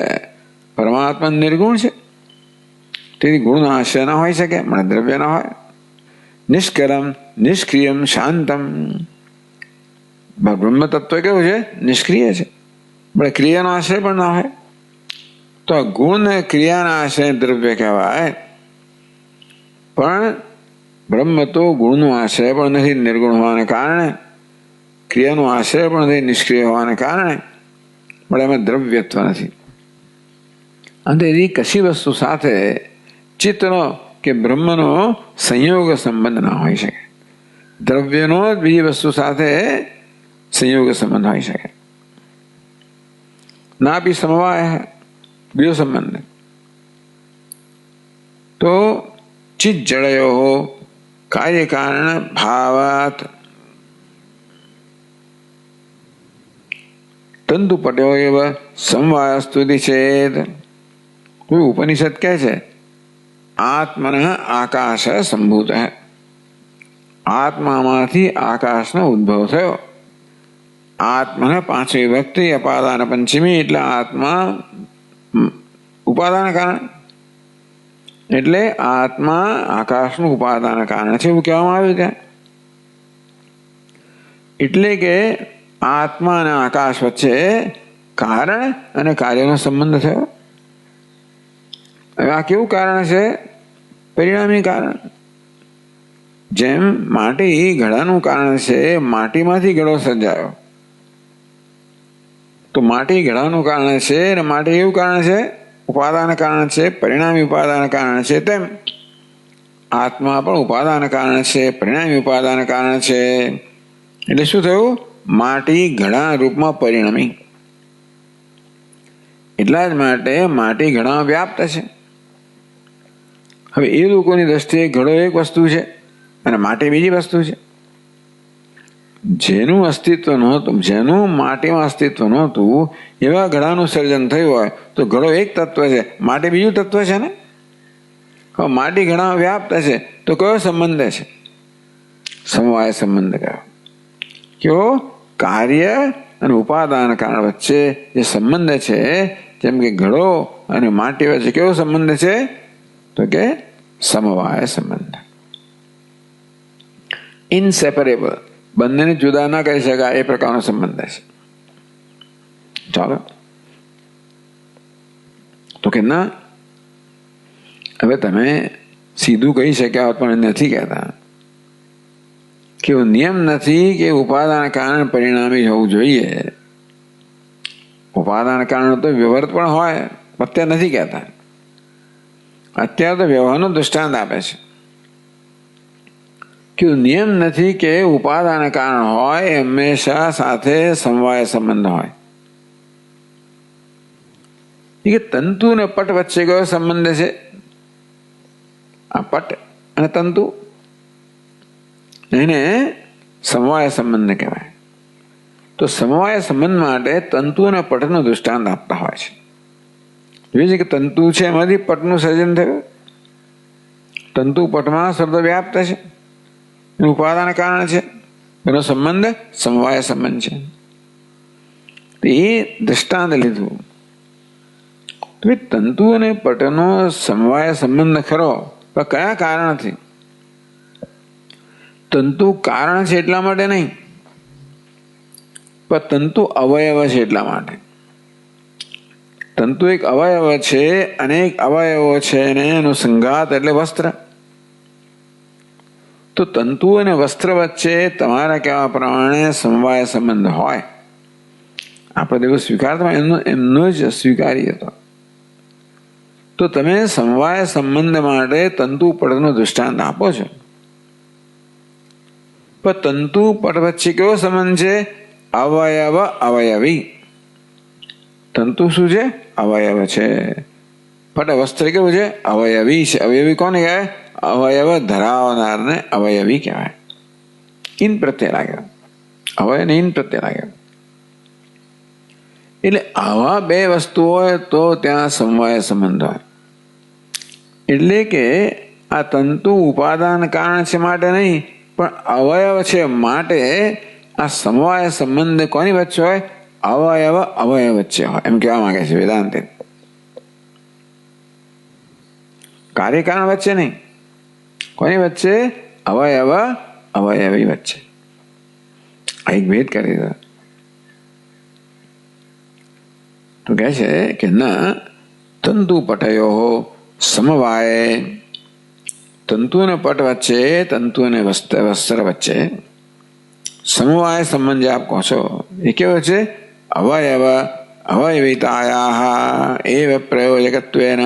પરમાત્મા નિર્ગુણ છે, તેથી ગુણનો આશ્રય ના હોઈ શકે, મને દ્રવ્ય ના હોય. નિષ્કલમ નિષ્ક્રિયમ શાંતમ. બ્રહ્મ તત્વ કેવું છે? નિષ્ક્રિય છે, પણ ક્રિયાનો આશ્રય પણ ના હોય. તો ગુણ ને ક્રિયાના આશ્રય દ્રવ્ય કહેવાય. પણ બ્રહ્મ તો ગુણનો આશ્રય પણ નથી નિર્ગુણ હોવાને કારણે, ક્રિયાનો આશ્રય પણ નથી નિષ્ક્રિય હોવાને કારણે, પણ એમાં દ્રવ્યત્વ નથી. અને એવી કશી વસ્તુ સાથે ચિત્તનો કે બ્રહ્મનો સંયોગ સંબંધ ના હોઈ શકે. દ્રવ્યનો જ બીજી વસ્તુ સાથે સંયોગ સંબંધ હોઈ શકે. ના બી સમવાય બીજો સંબંધ. તો ચિત્ત જડયો કાર્યકારણ ભાવાત તંતુપટ્યો એવ સમવાયસ્તુતિ ચેત. કોઈ ઉપનિષદ કહે છે આત્મન આકાશ સંભૂત. આત્મામાંથી આકાશનો ઉદ્ભવ થયો. આત્મા પાંચમી વિભક્તિ અપાદાન પંચમી એટલે આત્મા ઉપાદાન કારણ. એટલે આત્મા આકાશનું ઉપાદાન કારણ છે એવું કહેવામાં આવ્યું ત્યાં. એટલે કે આત્મા અને આકાશ વચ્ચે કારણ અને કાર્યનો સંબંધ થયો. હવે આ કેવું કારણ છે? પરિણામી કારણ. જેમ માટી ઘડાનું કારણ છે, માટીમાંથી ઘડો સર્જાયો, તો માટી ઘડાનું કારણ છે અને માટી એવું કારણ છે, ઉપાદાન કારણ છે, પરિણામી ઉપાદાન કારણ છે. તેમ આત્મા પણ ઉપાદાન કારણ છે, પરિણામી ઉપાદાન કારણ છે. એટલે શું થયું? માટી ઘડા રૂપમાં પરિણમી. એટલા જ માટે માટી ઘડામાં વ્યાપ્ત છે. હવે એ લોકોની દ્રષ્ટિએ ઘડો એક વસ્તુ છે અને માટી બીજી વસ્તુ છે. જેનું અસ્તિત્વ નહોતું, જેનું માટીમાં અસ્તિત્વ નહોતું, એવા ઘડાનું સર્જન થયું હોય તો ઘડો એક તત્વ છે, માટી બીજું તત્વ છે ને. હવે માટી ઘડામાં વ્યાપ્ત છે તો કયો સંબંધ છે? સમવાય સંબંધ કયો? કયો? કાર્ય અને ઉપાદાન કારણ વચ્ચે જે સંબંધ છે, જેમ કે ઘડો અને માટી વચ્ચે કેવો સંબંધ છે? તો કે સમવાય સંબંધ. ઇનસેપરેબલ, બંનેને જુદા ના કરી શકાય એ પ્રકારનો સંબંધ છે. ચાલો, તો કે ના, હવે તમે સીધું કહી શક્યા પણ નથી કહેતા કે નિયમ નથી કે ઉપાદાન કારણ પરિણામી હોવું જોઈએ. ઉપાદાન કારણ તો વ્યવહાર પણ હોય, અત્યારે નથી કહેતા. અત્યારે તો વ્યવહારનો દૃષ્ટાંત આપે છે કે નિયમ નથી કે ઉપાદાન કારણ હોય હંમેશા સાથે સમવાય સંબંધ હોય. કે તંતુ ને પટ વચ્ચે કયો સંબંધ છે? આ પટ અને તંતુ, એને સમવાય સંબંધ કહેવાય. તો સમવાય સંબંધ માટે તંતુ અને પટનો દૃષ્ટાંત આપતા હોય છે. જોઈએ છે કે તંતુ છે એમાંથી પટનું સર્જન થયું. તંતુ પટમાં શબ્દ વ્યાપ્ત છે, એનું ઉપાદાન કારણ છે, એનો સંબંધ સમવાય સંબંધ છે. એ દૃષ્ટાંત લીધું. તો તંતુ અને પટનો સમવાય સંબંધ ખરો, પણ કયા કારણથી? તંતુ કારણ છે એટલા માટે નહીં, પણ તંતુ અવયવ છે એટલા માટે. તંતુ એક અવયવ છે, અનેક અવયવો છે, અને એનો સંઘાત એટલે વસ્ત્ર. તો તંતુ અને વસ્ત્ર વચ્ચે તમારા કહેવા પ્રમાણે સમવાય સંબંધ હોય, આપણે દેવો સ્વીકારતા એમનો જ સ્વીકારીએ તો તમે સમવાય સંબંધ માટે તંતુ પટનું દૃષ્ટાંત આપો છો. પણ તંતુ પટ વચ્ચે કેવો સંબંધ છે? અવયવ અવયવી. તંતુ શું છે? અવયવ છે. પટ વસ્ત્ર કેવું છે? અવયવી છે. અવયવી કોને કહેવાય? અવયવ ધરાવનારને અવયવી કહેવાય. ઇન પ્રત્યે લાગે, અવયવને ઇન પ્રત્યે લાગે. એટલે આવા બે વસ્તુ હોય તો ત્યાં સમવાય સંબંધ હોય. એટલે કે આ તંતુ ઉપાદાન કારણ છે માટે નહીં, પણ અવયવ છે માટે આ સમવાય સંબંધ કોની વચ્ચે હોય? અવયવ અવયવ વચ્ચે હોય, એમ કહેવા માંગે છે વેદાંતે. કાર્યકારણ વચ્ચે નહીં. કોની વચ્ચે? અવયવ અવયવી વચ્ચે. આ એક ભેદ કરી દીધો. તો કહે છે કે ના તંતુ પટયો સમવાય, તંતુ અને પટ વચ્ચે, તંતુ અને વસ્ત્ર વચ્ચે સમવાય સંબંધ જે આપ કહો છો એ કેવો છે? અવયવ અવયવિતાયા એવ પ્રયોજકત્વેન.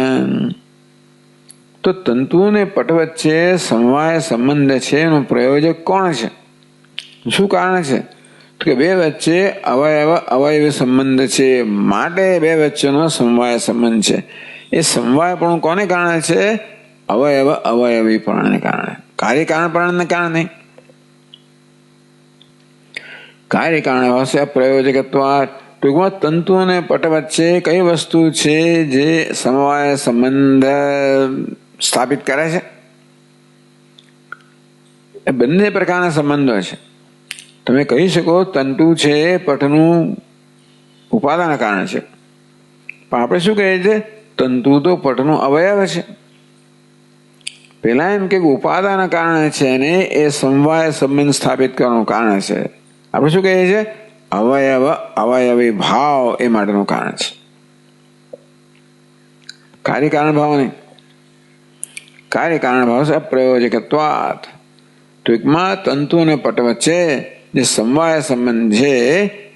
તો તંતુ અને પટ વચ્ચે સમવાય સંબંધ છે એનું પ્રયોજક કોણ છે? શું કારણ છે? તો કે બે વચ્ચે અવયવ અવયવી સંબંધ છે માટે બે વચ્ચેનો સમવાય સંબંધ છે. એ સમવાયપણું કોને કારણે છે? અવયવ અવયવીપણાને કારણે, કાર્યકારણપણાને કારણે નહીં. કાર્યકારણ હશે પ્રયોજકત્વાત. ટૂંકમાં તંતુ અને પટ વચ્ચે કઈ વસ્તુ છે જે સમવાય સંબંધ સ્થાપિત કરે છે? એ બંને પ્રકારના સંબંધો છે. તમે કહી શકો તંતુ છે પટનું ઉપાદાન કારણ છે, પણ આપણે શું કહીએ છીએ? તંતુ તો પટનું અવયવ છે. પેલા એમ કે ઉપાદાન કારણ છે ને એ સમવાય સંબંધ સ્થાપિત કરવાનું કારણ છે. આપણે શું કહીએ છીએ? અવયવ અવયવી ભાવ એ માટેનું કારણ છે, કાર્યકારણ ભાવ નહીં. કાર્યકારણ ભાવ છે અપ્રયોજકત્વાત. ટૂંકમાં તંતુ અને પટ વચ્ચે જે સમવાય સંબંધ છે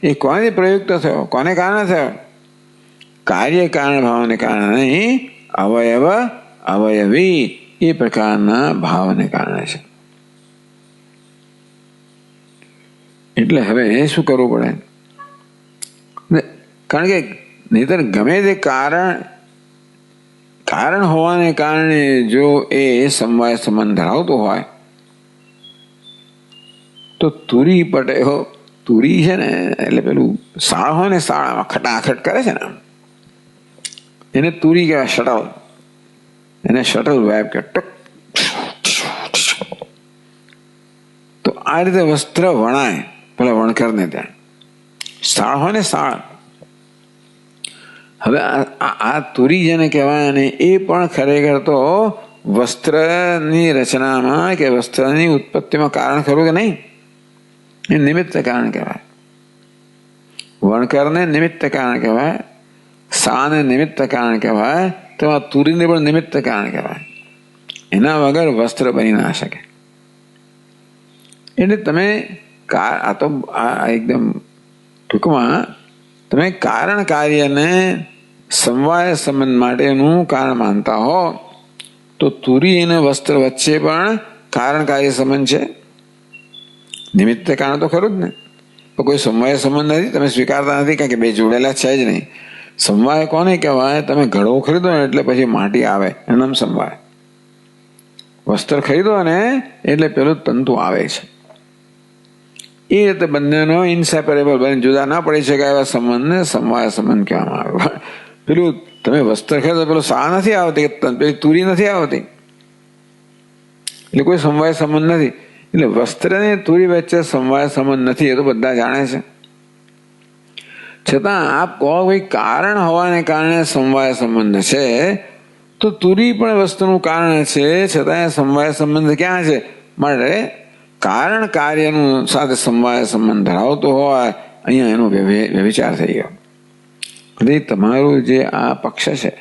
એ કોને પ્રયુક્ત થયો? કોને કારણે થયો? કાર્યકારણ ભાવને કારણે નહીં, અવયવ અવયવી એ પ્રકારના ભાવને કારણે છે. એટલે હવે શું કરવું પડે? કારણ કે નહીતર ગમે તે કારણ હોવાને કારણે જો એ સમવાય સંબંધ ધરાવતો હોય તો તુરી પટેહો, તુરી છે ને એટલે પેલું શાળ હોય ને, શાળામાં ખટાખટ કરે છે ને, એને તુરી કહેવાય. શટલ, એને શટલ વાઇબ કે ટક. તો આ રીતે વસ્ત્ર વણાય પેલા વણકરને ત્યાં. શાળ હોય ને, શાળ. હવે આ તુરી જેને કહેવાય ને એ પણ ખરેખર તો વસ્ત્રની રચનામાં કે વસ્ત્રની ઉત્પત્તિમાં કારણ ખરું કે નહીં? એ નિમિત્ત કારણ કહેવાય. વણકરને નિમિત્ત કારણ કહેવાય, શાને નિમિત્ત કારણ કહેવાય, તો આ તુરીને પણ નિમિત્ત કારણ કહેવાય. એના વગર વસ્ત્ર બની ના શકે. એટલે તમે આ તો આ એકદમ ટૂંકમાં તમે કારણ કાર્યને સમવાય સંબંધ માટેનું કારણ માનતા હો તો તુરી અને વસ્ત્ર વચ્ચે પણ કારણ કાર્ય સંબંધ છે. નિમિત્ત કારણ તો ખરું જ ને, તો કોઈ સમવાય સંબંધ નથી. તમે સ્વીકારતા નથી કારણ કે બે જોડેલા છે જ નહીં. સમવાય કોને કહેવાય? તમે ઘડો ખરીદો ને એટલે પછી માટી આવે, એનું નામ સમવાય. વસ્ત્ર ખરીદો ને એટલે પેલું તંતુ આવે છે. એ રીતે બંનેનો ઇનસેપરેબલ બને, જુદા ના પડી શકે એવા સંબંધને સમવાય સંબંધ કહેવામાં આવે. પેલું તમે વસ્ત્ર ખરીદો પેલું શા નથી આવતી, પેલી તુરી નથી આવતી, એટલે કોઈ સમવાય સંબંધ નથી. એટલે વસ્ત્ર ને તુરી વચ્ચે સમવાય સંબંધ નથી, એ તો બધા જાણે છે. છતાં આપ કહો ભાઈ કારણ હોવાને કારણે સમવાય સંબંધ છે, તો તુરી પણ વસ્તુનું કારણ છે, છતાં સમવાય સંબંધ ક્યાં છે? માટે કારણ કાર્યનું સાથે સમવાય સંબંધ ધરાવતો હોય અહીંયા એનો વ્યભિચાર થઈ ગયો. એટલે તમારું જે આ પક્ષ છે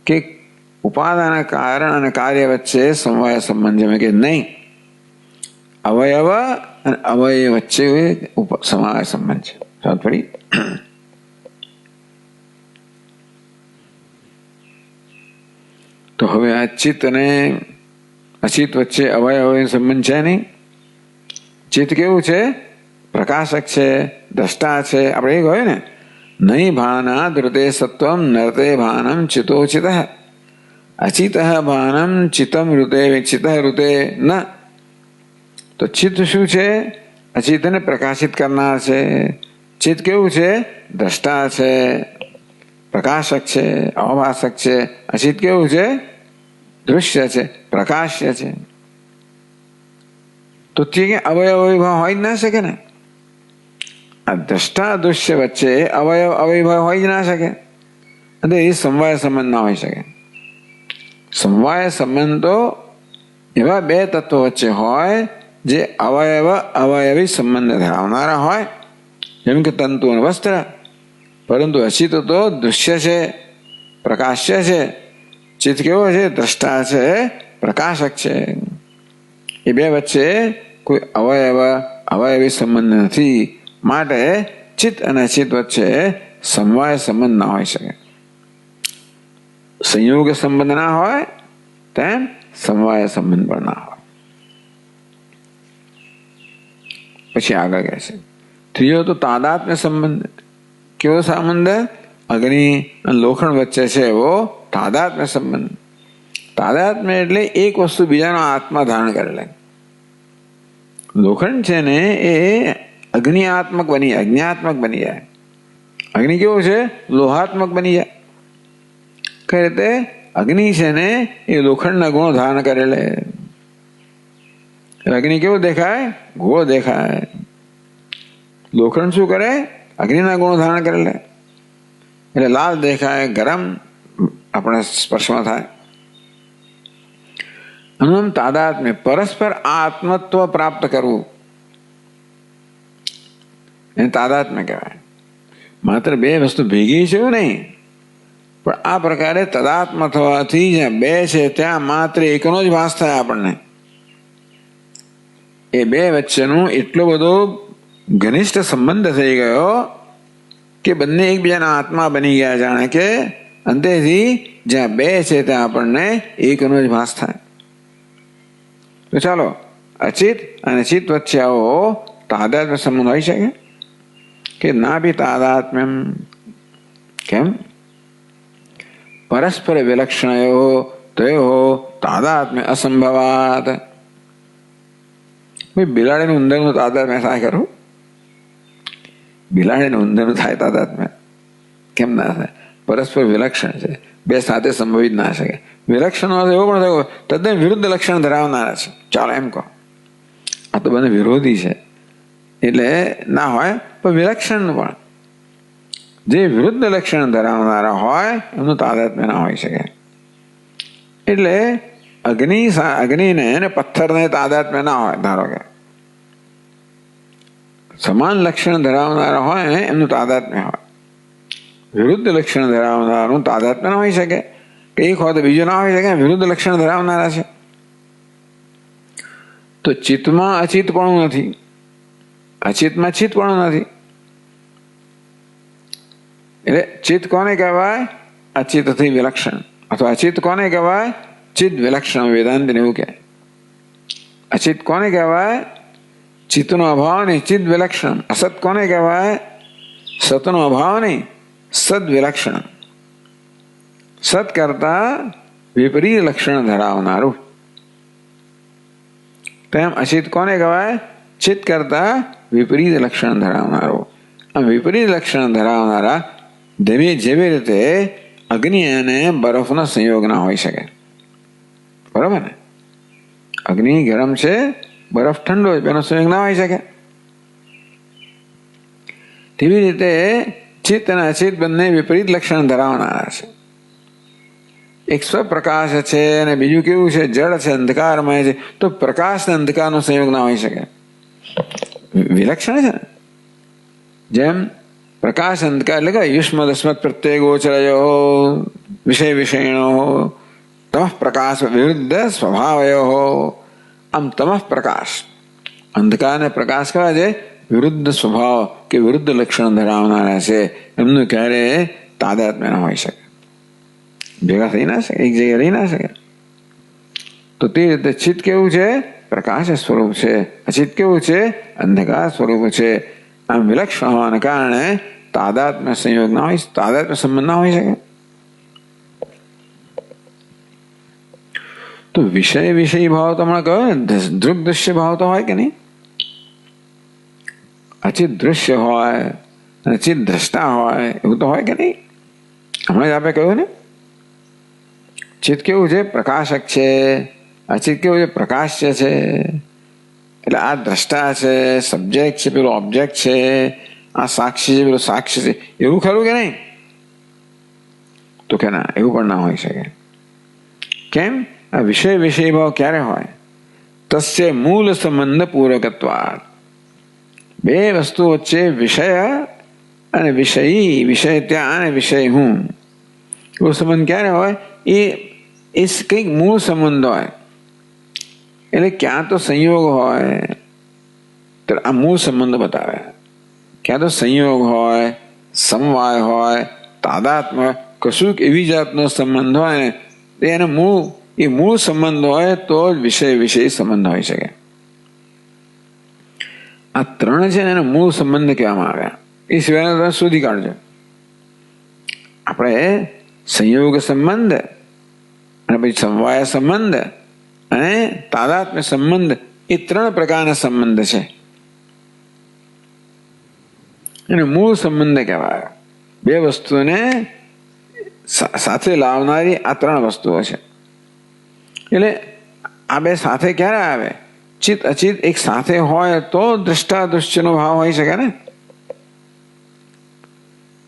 કે ઉપાદાન કારણ અને કાર્ય વચ્ચે સમવાય સંબંધ, જેમ કે નહીં, અવયવ અને અવયવ વચ્ચે સમાય સંબંધ છે. સમજ પડી? તો હવે આ ચિત્ત અને અચિત વચ્ચે અવયવ સંબંધ છે નહીં. ચિત્ત કેવું છે? પ્રકાશક છે, દ્રષ્ટા છે. આપણે એ કહ્યું ને, નહીં ભાના ધૃતે સત્વમ નરતે ભાનમ ચિતોચિત અચિત ભાનમ ચિતમ ઋતે ચિત ઋતે ન. તો ચિત્ત શું છે? અચિતને પ્રકાશિત કરનાર છે. ચિત્ત કેવું છે? દ્રષ્ટા છે, પ્રકાશક છે, અવભાષક છે. અચિત કેવું છે? દૃશ્ય છે, પ્રકાશ્ય છે. તો તે અવયવ અવિભાવ હોય જ ના શકે ને. આ દ્રષ્ટા દૃશ્ય વચ્ચે અવયવ અવિભાવ હોય જ ના શકે. અને એ સમવાય સંબંધ ના હોઈ શકે. સમવાય સંબંધ તો એવા બે તત્વો વચ્ચે હોય જે અવયવ અવયવી સંબંધ ધરાવનારા હોય, જેમ કે તંતુ અને વસ્ત્ર. પરંતુ અચિત તો દૃશ્ય છે, પ્રકાશ્ય છે. ચિત્ત કેવો છે? દ્રષ્ટા છે, પ્રકાશક છે. એ બે વચ્ચે કોઈ અવયવ અવયવી સંબંધ નથી. માટે ચિત્ત અને અચિત વચ્ચે સમવાય સંબંધ ના હોઈ શકે. સંયોગ સંબંધ ના હોય તેમ સમવાય સંબંધ પણ ના હોય. પછી આગળ કહે છે ત્રીજો તો તાદાત્મ્ય સંબંધ. કેવો સંબંધ? અગ્નિ અને લોખંડ વચ્ચે છે એવો તાદાત્મ્ય સંબંધ. તાદાત્મ્ય એટલે એક વસ્તુ બીજાનો આત્મા ધારણ કરે લે. લોખંડ છે ને એ અગ્નિઆત્મક બની જાય, અગ્નિઆત્મક બની જાય. અગ્નિ કેવું છે? લોહાત્મક બની જાય. કઈ રીતે? અગ્નિ છે ને એ લોખંડના ગુણો ધારણ કરે લે. અગ્નિ કેવું દેખાય? ગોળ દેખાય. લોખંડ શું કરે? અગ્નિના ગુણો ધારણ કરે લે. એટલે લાલ દેખાય, ગરમ આપણે સ્પર્શમાં થાય. અનુમ તાદાત્મ્ય, પરસ્પર આત્મત્વ પ્રાપ્ત કરવું, એને તાદાત્મ્ય કહેવાય. માત્ર બે વસ્તુ ભેગી છે એવું નહીં, પણ આ પ્રકારે તદાત્મ થવાથી જ્યાં બે છે ત્યાં માત્ર એકનો જ ભાસ થાય આપણને. એ બે વચ્ચેનું એટલો બધો ઘનિષ્ઠ સંબંધ થઈ ગયો કે બંને એકબીજાના આત્મા બની ગયા. જાણે કે અંતેથી જ્યાં બે છે ત્યાં આપણને એકનો જ ભાસ થાય. તો ચાલો, અચિત અને ચિત્ત વચ્ચે આવો તાદાત્મ્ય સંબંધ હોઈ શકે કે ના? બી તાદાત્મ્ય કેમ? પરસ્પર વિલક્ષણયો તયો તાદાત્મ્ય અસંભવાત. બિલાડીનું ઉંદરનું તાદાત્મ્ય થાય ખરું? બિલાડીનું ઉંદરનું થાય તાદાત્મ્ય? કેમ ના થાય? પરસ્પર વિલક્ષણ છે, બે સાથે સંભવિત ના શકે. વિલક્ષણ એવો પણ થયો તદ્દન વિરુદ્ધ લક્ષણ ધરાવનારા છે. ચાલો એમ કહો, આ તો બંને વિરોધી છે એટલે ના હોય. પણ વિલક્ષણ પણ જે વિરુદ્ધ લક્ષણ ધરાવનારા હોય એમનું તાદાત્મ્ય ના હોઈ શકે. એટલે અગ્નિને અને પથ્થરને તાદાત્મ્ય ના હોય. ધારો કે સમાન લક્ષણ ધરાવનારા હોય એમનું તાદાત્મ્ય હોય. વિરુદ્ધ લક્ષણ ધરાવનારું તાદાત્મ્ય ના હોઈ શકે. કે એક હોય તો બીજું ના હોઈ શકે. વિરુદ્ધ લક્ષણ ધરાવનારા છે. તો ચિત્તમાં અચિતપણું નથી, અચિતમાં ચિત્તપણું નથી. એટલે ચિત્ત કોને કહેવાય? અચિતથી વિલક્ષણ. અથવા અચિત કોને કહેવાય? ચિત્ત વિલક્ષણ. વેદાંત એવું કહે. અચિત કોને કહેવાય? ચિત્તનો અભાવ નહીં, ચિત્ત વિલક્ષણ. અસત કોને કહેવાય? સતનો અભાવ નહીં, સદ વિલક્ષણ. સત કરતા વિપરીત લક્ષણ ધરાવનારું. તેમ અચિત કોને કહેવાય? ચિત્ત કરતા વિપરીત લક્ષણ ધરાવનારું. આમ વિપરીત લક્ષણ ધરાવનારા જેવી રીતે અગ્નિ અને બરફનો સંયોગ ના હોઈ શકે. બરોબર ને? અગ્નિ ગરમ છે, બરફ ઠંડો છે, એનો સંયોગ ના હોઈ શકે. તેવી રીતે ચિત્ત અને અચિત બંને વિપરીત લક્ષણ ધરાવનારા છે. એક સ્વપ્રકાશ છે અને બીજું કેવું છે? જળ છે, અંધકારમય છે. તો પ્રકાશ અને અંધકારનો સંયોગ ના હોઈ શકે. વિલક્ષણ છે ને? જેમ પ્રકાશ અંધકાર એટલે કે યુષ્મદ અસ્મદ પ્રત્યય ગોચરયો વિષય વિષયણો તમઃ પ્રકાશ વિરુદ્ધ સ્વભાવયો. આમ તમઃ પ્રકાશ અંધકાર ને પ્રકાશ કયા છે? વિરુદ્ધ સ્વભાવ કે વિરુદ્ધ લક્ષણ ધરાવનારા છે, એમનું ક્યારે તાદાત્મ્ય ના હોઈ શકે, ભેગા થઈ ના શકે, એક જગ્યાએ રહી ના શકે. તો તે રીતે ચિત્ત કેવું છે? પ્રકાશ સ્વરૂપ છે. અચિત કેવું છે? અંધકાર સ્વરૂપ છે. આમ વિલક્ષણ હોવાને કારણે તાદાત્મ્ય સંયોગ ના હોય, તાદાત્મ્ય સંબંધ ના હોઈ શકે. તો વિષય વિષય ભાવ તો હમણાં કહ્યું ને, દૃગ દૃશ્ય ભાવ તો હોય કે નહીં? અચિત દૃશ્ય હોય અને ચિત દ્રષ્ટા હોય, એવું તો હોય કે નહીં? હમણાં જ આપણે કહ્યું ને, ચિત્ત કેવું છે? પ્રકાશક છે. અચિત કેવું છે? પ્રકાશ્ય છે. એટલે આ દ્રષ્ટા છે, સબ્જેક્ટ છે, પેલો ઓબ્જેક્ટ છે, આ સાક્ષી છે, પેલો સાક્ષી છે, એવું ખરું કે નહીં? તો કે ના, એવું પણ ના હોઈ શકે. કેમ? આ વિષય વિષય ભાવ ક્યારે હોય? તસ્ય મૂળ સંબંધ પૂરકત્વાत्. બે વસ્તુ વચ્ચે વિષય અને વિષયી, વિષય ત્યાં અને વિષય હું, એવો સંબંધ ક્યારે હોય? એ કંઈક મૂળ સંબંધ હોય. એટલે ક્યાં તો સંયોગ હોય, તો આ મૂળ સંબંધ બતાવે. ક્યાં તો સંયોગ હોય, સમવાય હોય, તાદાત્મ્ય હોય, કશુંક એવી જાતનો સંબંધ હોય ને, એને એ મૂળ સંબંધ હોય તો જ વિષય વિષય સંબંધ હોઈ શકે. આ ત્રણ છે ને એને મૂળ સંબંધ કહેવામાં આવ્યા. એ સિવાયના તમે શોધી કાઢજો. આપણે સંયોગ સંબંધ અને પછી સમવાય સંબંધ અને તાદાત્મ્ય સંબંધ, એ ત્રણ પ્રકારના સંબંધ છે. એને મૂળ સંબંધ કહેવાય. બે વસ્તુને સાથે લાવનારી આ ત્રણ વસ્તુઓ છે. એટલે આ બે સાથે ક્યારે આવે? ચિત્ત અચિત એક સાથે હોય તો દ્રષ્ટા દૃશ્યનો ભાવ હોઈ શકે ને.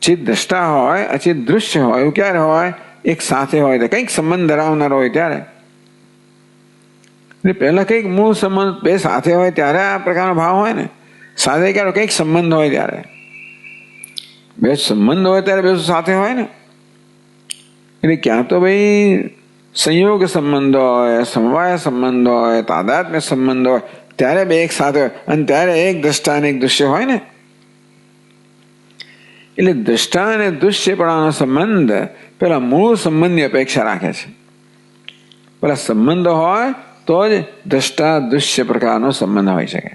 ચિત્ત દ્રષ્ટા હોય, અચિત દૃશ્ય હોય, એવું ક્યારે હોય? એક સાથે હોય તો કંઈક સંબંધ ધરાવનાર હોય ત્યારે. એટલે પહેલા કંઈક મૂળ સંબંધ બે સાથે હોય ત્યારે આ પ્રકારનો ભાવ હોય ને. સાથે ક્યારે? કંઈક સંબંધ હોય ત્યારે. બે સંબંધ હોય ત્યારે બે સાથે હોય ને. એટલે ક્યાં તો ભાઈ સંયોગ સંબંધ હોય, સમવાય સંબંધ હોય, તાદાત્મ્ય સંબંધ હોય, ત્યારે બે એક સાથે હોય, અને ત્યારે એક દ્રષ્ટા અને એક દૃશ્ય હોય ને. એટલે દ્રષ્ટા અને દૃશ્યપણાનો સંબંધ પેલા મૂળ સંબંધની અપેક્ષા રાખે છે. પેલા સંબંધ હોય તો જ દ્રષ્ટા દૃશ્ય પ્રકારનો સંબંધ હોઈ શકે.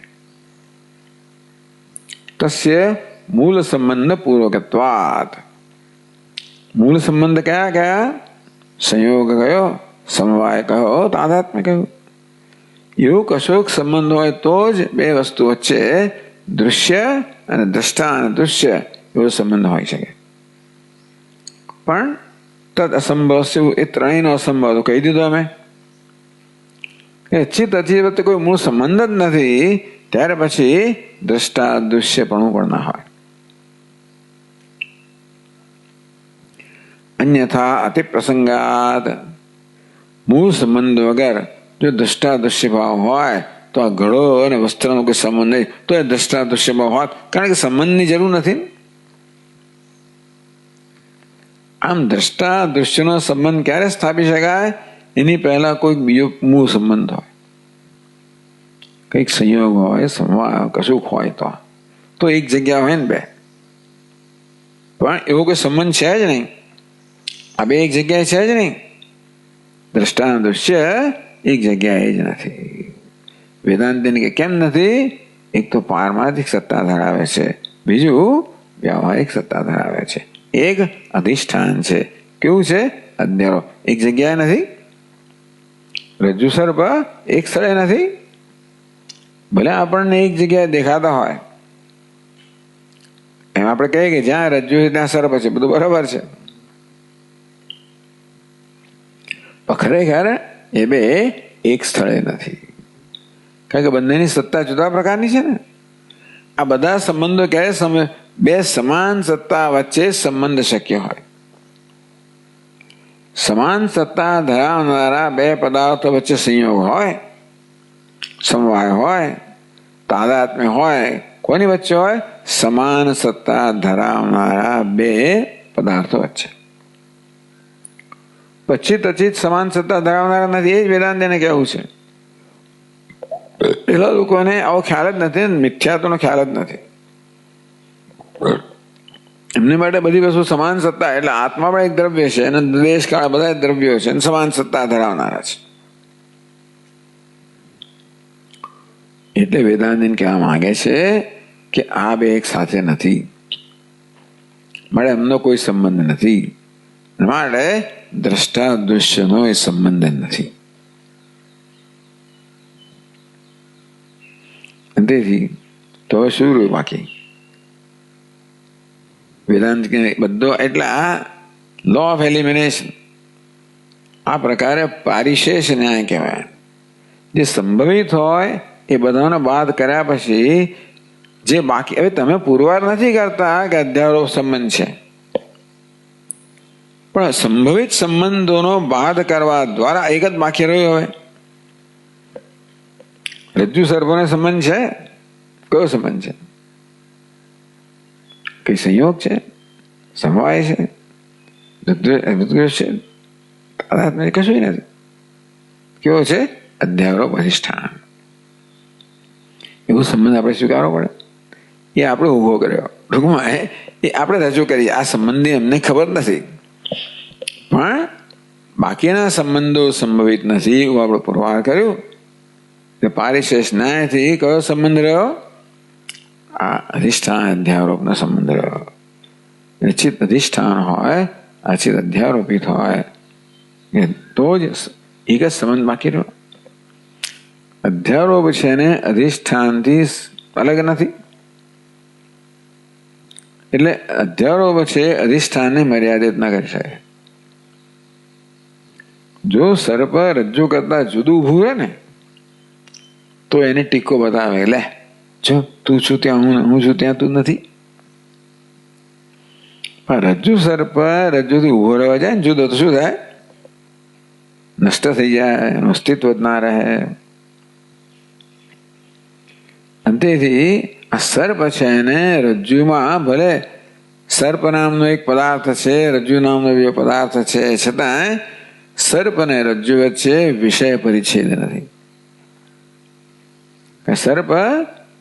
તસ્ય મૂળ સંબંધ પૂર્વકત્વાत्. મૂળ સંબંધ કયા કયા? સંયોગ કયો, સમવાય કયો, તાદાત્મ્ય કયો. એવું કશોક સંબંધ હોય તો જ બે વસ્તુ વચ્ચે દૃશ્ય અને દ્રષ્ટા અને દૃશ્ય એવો સંબંધ હોઈ શકે. પણ તદ અસંભવ છે, એ ત્રણેયનો અસંભવ તો કહી દીધો અમે. ચિત્ત અચિત વચ્ચે કોઈ મૂળ સંબંધ જ નથી, ત્યારે પછી દ્રષ્ટા દૃશ્યપણું પણ ના હોય. અન્યથા અતિ પ્રસંગાત, મૂળ સંબંધ વગર જો દ્રષ્ટા દૃશ્ય ભાવ હોય તો આ ઘડો અને વસ્ત્રનો કોઈ સંબંધ નહીં, તો એ દ્રષ્ટા દૃશ્ય ભાવ હોત, કારણ કે સંબંધની જરૂર નથી. આમ દ્રષ્ટા દૃશ્યનો સંબંધ ક્યારે સ્થાપી શકાય? એની પહેલા કોઈક બીજો મૂળ સંબંધ હોય, કંઈક સંયોગ હોય, સમવાય કશુંક હોય તો એક જગ્યા હોય ને બે. પણ એવો કોઈ સંબંધ છે જ નહીં. આ બે એક જગ્યાએ છે જ નહીં. દ્રષ્ટા દૃશ્ય એક જગ્યાએ જ નથી. વેદાંતિને કે કેમ નથી? એક તો પારમાર્થિક સત્તા ધરાવે છે, બીજું વ્યાવહારિક સત્તા ધરાવે છે, એક અધિષ્ઠાન છે. કેવું છે? અધ્યરો. એક જગ્યાએ નથી. રજ્જુ સર્પ એક સ્થળે નથી. ભલે આપણને એક જગ્યાએ દેખાતા હોય, એમ આપણે કહીએ કે જ્યાં રજ્જુ છે ત્યાં સર્પ છે, બધું બરાબર છે. ખરેખર એ બે એક સ્થળે નથી, કારણ કે બંનેની સત્તા જુદા પ્રકારની છે ને. આ બધા સંબંધો ક્યારે બે સમાન સત્તા વચ્ચે સંબંધ શક્ય હોય. સમાન સત્તા ધરાવનારા બે પદાર્થો વચ્ચે સંયોગ હોય, સમવાય હોય, તાદાત્મ્ય હોય. કોની વચ્ચે હોય? સમાન સત્તા ધરાવનારા બે પદાર્થો વચ્ચે. પછી અચિત સમાન સત્તા ધરાવનારા નથી, એ જ વેદાંતને કહેવું છે. પેલા લોકોને આવો ખ્યાલ જ નથી, મિથ્યાત્વનો ખ્યાલ જ નથી. એમની માટે બધી વસ્તુ સમાન સત્તા, એટલે આત્મા પણ એક દ્રવ્ય છે અને દેશ કાળ બધા દ્રવ્યો છે અને સમાન સત્તા ધરાવનારા છે. એટલે વેદાંતિન કહેવા માંગે છે કે આ બે એક સાથે નથી, માટે એમનો કોઈ સંબંધ નથી, માટે દ્રષ્ટા દૃશ્યનો એ સંબંધ નથી. તેથી તો શું રહ્યું બાકી? વેદાંત બધો એટલે આ લો ઓફ એલિમિનેશન, આ પ્રકારે પારિશેષ ન્યાય કહેવાય. જે સંભવિત હોય એ બધાનો બાદ કર્યા પછી જે બાકી, હવે તમે પુરવાર નથી કરતા કે અધ્યારોપ સંબંધ છે, પણ સંભવિત સંબંધોનો બાદ કરવા દ્વારા એક જ બાકી રહ્યો. હવે રજ્જુ સર્પનો સંબંધ છે, કયો સંબંધ છે? કઈ સંયોગ છે, સમવાય છે, છે, કશું નથી. કેવો છે? અધ્યારોપ અધિષ્ઠાન. એવો સંબંધ આપણે સ્વીકારવો પડે. એ આપણે ઉભો કર્યો, ટૂંકમાં એ આપણે રજૂ કરીએ. આ સંબંધની અમને ખબર નથી, પણ બાકીના સંબંધો સંભવિત નથી એવું આપણે પુરવાર કર્યું. પારિશેષ ન્યાયથી કયો સંબંધ રહ્યો? આ અધિષ્ઠાન અધ્યારોપનો સંબંધ રહ્યો. ચિત્ત અધિષ્ઠાન હોય, આ ચિત્ત અધ્યારોપિત હોય તો જ એક જ સંબંધ બાકી રહ્યો. અધ્યારોપ છે ને અધિષ્ઠાનથી અલગ નથી, એટલે અધ્યારોપ છે અધિષ્ઠાનને મર્યાદિત ન કરી શકે. જો સર્પ રજ્જુ કરતા જુદું ઉભું હોય ને તો એને ટીકો બતાવે, લે જો તું છું ત્યાં હું છું ત્યાં તું નથી. પણ રજ્જુ સર્પ રજ્જુથી ઉભો રહેવા જાય ને જુદો તો શું થાય? નષ્ટ થઈ જાય, એનું અસ્તિત્વ જ ના રહે. અંતેથી આ સર્પ છે એને રજ્જુમાં, ભલે સર્પ નામનો એક પદાર્થ છે, રજ્જુ નામનો બીજો પદાર્થ છે, છતાં સર્પ અને રજ્જુ વચ્ચે વિષય પરિચ્છેદ નથી. સર્પ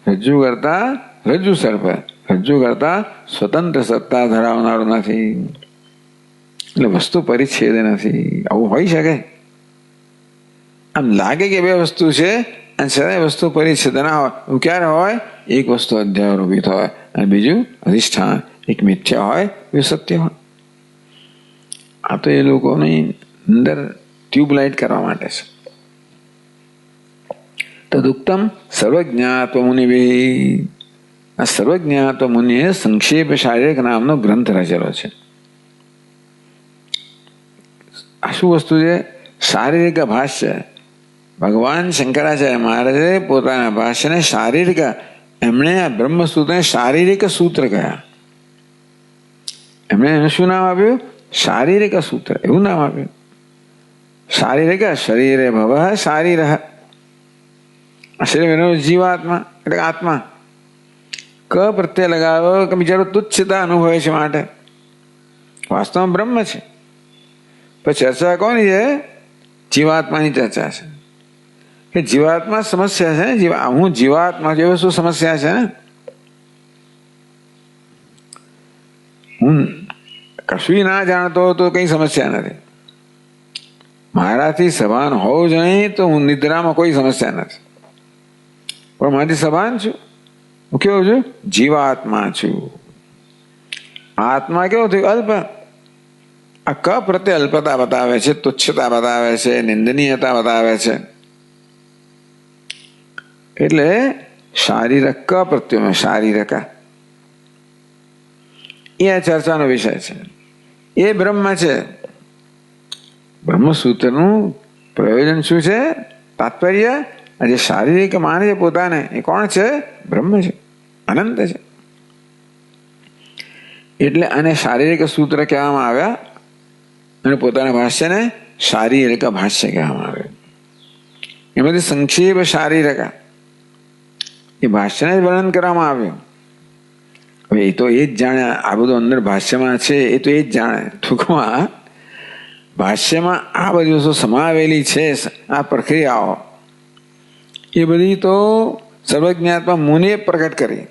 રજ્જુ કરતા, રજ્જુ સર્પ રજ્જુ કરતા સ્વતંત્ર સત્તા ધરાવનારો નથી, એટલે વસ્તુ પરિચ્છેદ નથી. આવું હોઈ શકે? આમ લાગે કે બે વસ્તુ છે અને છતાંય વસ્તુ પરિચ્છેદ ના હોય. એવું ક્યારે હોય? એક વસ્તુ અધ્યારોપિત હોય અને બીજું અધિષ્ઠાન, એક મિથ્યા હોય બીજું સત્ય હોય. આ તો એ લોકોની અંદર ટ્યુબલાઇટ કરવા માટે છે. તદુક્તમ સર્વજ્ઞાત્વ મુનિભિ. આ સર્વજ્ઞાત્વ મુનિએ સંક્ષેપ શારીરિક નામનો ગ્રંથ રચેલો છે. આ શું વસ્તુ છે? શારીરિક ભાષ્ય. ભગવાન શંકરાચાર્ય મહારાજે પોતાના ભાષ્યને શારીરિક, એમણે આ બ્રહ્મસૂત્રને શારીરિક સૂત્ર કહ્યા. એમણે એનું શું નામ આપ્યું? શારીરિક સૂત્ર, એવું નામ આપ્યું. શારીરિક શરીરે ભવ શારીર, શરીર જીવાત્મા એટલે આત્મા. ક પ્રત્યે લગાવ્યો કે બિચારો તુચ્છતા અનુભવે છે, માટે વાસ્તવમાં બ્રહ્મ છે. પણ ચર્ચા કોની છે? જીવાત્માની ચર્ચા છે કે જીવાત્મા સમસ્યા છે. હું જીવાત્મા જેવો શું સમસ્યા છે ને? હું કશું ના જાણતો તો કઈ સમસ્યા નથી. મારાથી સભાન હોવું જોઈએ તો હું નિદ્રામાં કોઈ સમસ્યા નથી, પણ મારાથી સભાન છું. હું કેવું છું? જીવાત્મા છું. આત્મા કેવો થયું? અલ્પ. આ ક પ્રત્યે અલ્પતા બતાવે છે, તુચ્છતા બતાવે છે, નિંદનીયતા બતાવે છે. એટલે શારીરક ક પ્રત્યે શારીરક એ આ ચર્ચાનો વિષય છે. એ બ્રહ્મ છે. બ્રહ્મસૂત્રનું પ્રયોજન શું છે? તાત્પર્ય જે શારીરિક માને છે પોતાને, એ કોણ છે? બ્રહ્મ છે, અનંત છે. એટલે આને શારીરિક સૂત્ર કહેવામાં આવ્યા અને પોતાના ભાષ્યને શારીરિક ભાષ્ય કહેવામાં આવ્યું. એમાંથી સંક્ષેપ શારીરિક એ ભાષ્યને જ વર્ણન કરવામાં આવ્યું. હવે એ તો એ જ જાણે, આ બધું અંદર ભાષ્યમાં છે એ તો એ જ જાણે. ટૂંકમાં ભાષ્યમાં આ બધી વસ્તુ સમાવેલી છે, આ પ્રક્રિયાઓ એ બધી તો સર્વજ્ઞાત્મા મુનિએ પ્રગટ કરી.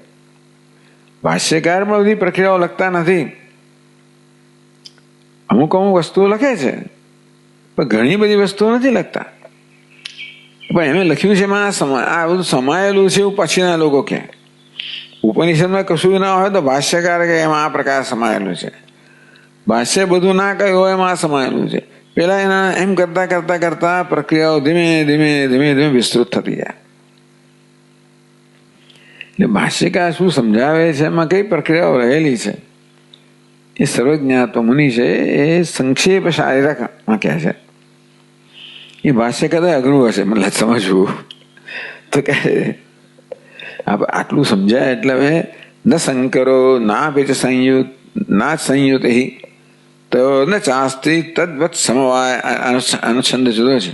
ભાષ્યકારમાં બધી પ્રક્રિયાઓ લખતા નથી. અમુક વસ્તુઓ લખે છે પણ ઘણી બધી વસ્તુઓ નથી લખતા. પણ એમે લખ્યું છે એમાં આ બધું સમાયેલું છે એવું પછીના લોકો કહે. ઉપનિષદમાં કશું ના હોય તો ભાષ્યકાર કે એમાં આ પ્રકાર સમાયેલું છે. ભાષ્ય બધું ના કહ્યું હોય એમાં સમાયેલું છે. પેલા એના એમ કરતા કરતા કરતા પ્રક્રિયાઓ ધીમે ધીમે ધીમે ધીમે વિસ્તૃત થતી જાય. એટલે ભાષ્યકાર શું સમજાવે છે, એમાં કઈ પ્રક્રિયાઓ રહેલી છે, એ સર્વજ્ઞાતો મુનિ છે એ સંક્ષેપ શારીરકમાં કહે છે. એ ભાષ્ય કદાચ અઘરું હશે મને સમજવું. તો કહે આટલું સમજાય એટલે હવે ન શંકરો ના પેચ સંયુત ના સંયુત તો ન ચાસ્તી તદ્વત સમવાય. અનુચ્છંદ જુદો છે.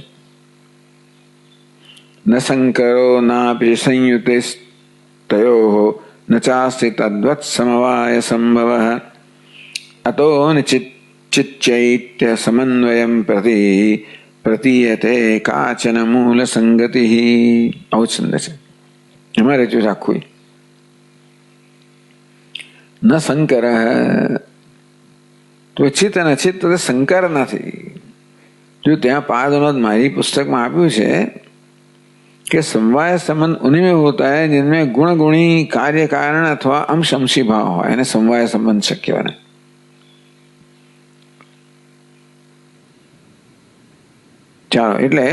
ન શંકરો ના પેચ સંયુતે તયો ન ચાસ્તી તદ્વત સમવાય સંભવ અતો ચિચ્ચૈત્ય સમન્વયમ પ્રતીયતે કાચન મૂલ સંગતિ. આવું છંદ છે. એમાં રચ્યું છે આખું. ન શંકર તો ચિત્ત અને ચિત્ત તો શંકર નથી. જો ત્યાં પાદનોદ મારી પુસ્તકમાં આપ્યું છે कि समवाय संबंध उन्हीं में होता है जिनमें गुण गुणी कार्य कारण अथवा अंश अंशी भाव हो, એને સમવાય સંબંધ શક્ય બને. ચાલો, એટલે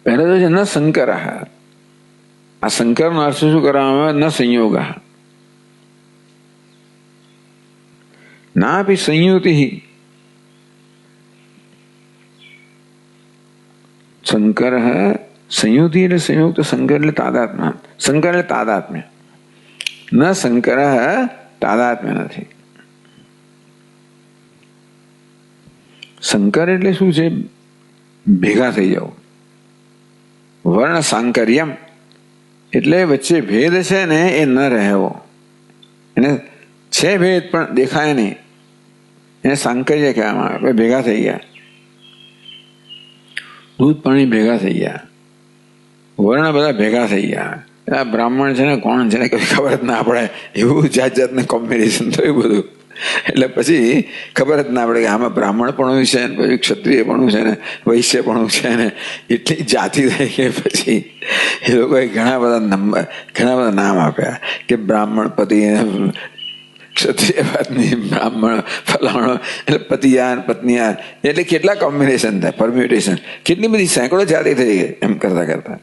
પહેલા તો છે ન સંકર. આ સંકર નો અર્થ શું કરવામાં આવે? ન સંયોગ. ના ભી સંયુતિ. શંકર સંયુતિ એટલે સંયુક્ત. શંકર એટલે તાદાત્મ્ય. શંકર એટલે તાદાત્મ્ય. ન શંકર તાદાત્મ્ય નથી. શંકર એટલે શું છે? ભેગા થઈ જવું. વર્ણ સાંકર્યમ એટલે વચ્ચે ભેદ છે ને એ ન રહેવો. એને છે ભેદ પણ દેખાય નહીં, એને સાંકર્ય કહેવામાં આવે. ભેગા થઈ ગયા, દૂધ પાણી ભેગા થઈ ગયા, વર્ણ બધા ભેગા થઈ ગયા. આ બ્રાહ્મણ છે ને કોણ છે ને કઈ ખબર જ ના પડે. એવું જાત જાતનું કોમ્બિનેશન થયું બધું. એટલે પછી ખબર જ ના પડે કે આમાં બ્રાહ્મણ પણ છે ને પછી ક્ષત્રિય પણ છે ને વૈશ્ય પણ છે ને એટલી જાતિ થઈ કે પછી એ લોકોએ ઘણા બધા નામ આપ્યા કે બ્રાહ્મણ પતિ, ક્ષત્રિય પત્ની, બ્રાહ્મણ ફલાણો, એટલે પતિયાર પત્નીયાર, એટલે કેટલા કોમ્બિનેશન થાય, પરમ્યુટેશન, કેટલી બધી સેંકડો જાતિ થઈ ગઈ એમ કરતા કરતા.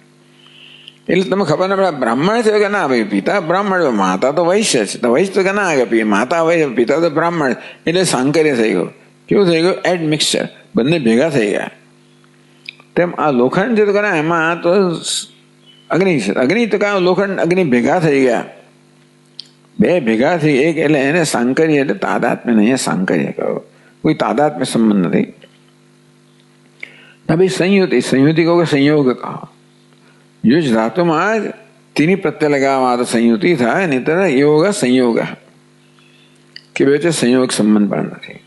એટલે તમે ખબર ના પડે બ્રાહ્મણ છે કે ના ભાઈ પિતા બ્રાહ્મણ, માતા તો વૈશ્ય છે, તો વૈશ્ય તો કે ના કે માતા વૈશ્ય પિતા તો બ્રાહ્મણ. એટલે સાંકર્ય થઈ ગયું. કેવું થઈ ગયું? એડ મિક્સચર, બંને ભેગા થઈ ગયા. તેમ આ લોખંડ છે તો કે એમાં તો અગ્નિ છે, અગ્નિ તો કે લોખંડ અગ્નિ ભેગા થઈ ગયા. બે ભેગા થઈ એક, એટલે એને સાંકર્ય એટલે તાદાત્મ્ય નહીં. અહીંયા સાંકર્ય કહો, કોઈ તાદાત્મ્ય સંબંધ નથી. ના ભાઈ સંયુતિ, સંયુતિ કહો કે સંયોગ કહો. જો જ ધાતુમાં જ તેની પ્રત્યે લગાવવામાં તો સંયુતિ થાય, નહીં તો યોગ સંયોગ કે બે વચ્ચે સંયોગ સંબંધ પણ નથી.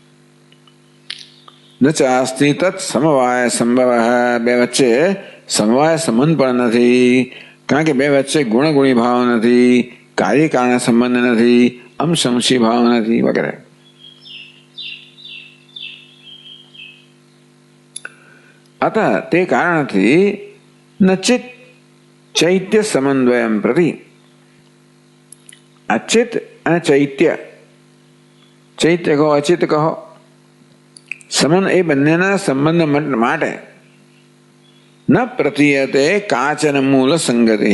ન ચાસ્તિ તત્ સમવાય સંભવ, બે વચ્ચે સમવાય સંબંધ પણ નથી. કારણ કે બે વચ્ચે ગુણગુણી ભાવ નથી, કાર્ય કારણ સંબંધ નથી, અંશંશી ભાવ નથી વગેરે. અત તે કારણથી નચિત ચૈત્ય સમન્વયમ પ્રતિ. અચિત અને ચૈત્ય, ચૈત્ય કહો અચિત કહો, સમન એ બંનેના સંબંધ માટે ન પ્રતીયતે કાચન મૂળ સંગતિ.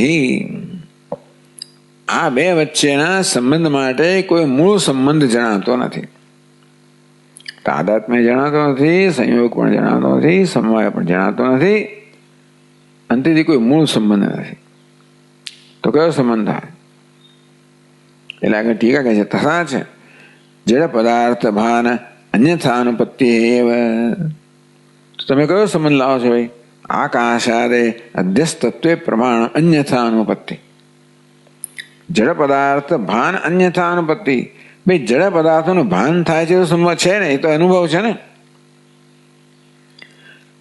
આ બે વચ્ચેના સંબંધ માટે કોઈ મૂળ સંબંધ જણાતો નથી. તાદાત્મ્ય જણાતો નથી, સંયોગ પણ જણાતો નથી, સમવાય પણ જણાતો નથી, અંતેથી કોઈ મૂળ સંબંધ નથી. તો કયો સંબંધ થાય? એટલે આગળ ટીકા કહે છે તથા છે જડ પદાર્થ ભાન અન્યથાનુપત્તિ એવ. તમે કયો સંબંધ લાવો છો ભાઈ? આકાશાદે અધ્યસ્તત્વે પ્રમાણ અન્યથાનુપત્તિ. જડ પદાર્થ ભાન અન્યથાનુપત્તિ. ભાઈ જડ પદાર્થોનું ભાન થાય છે તો સંબંધ છે ને, એ તો અનુભવ છે ને.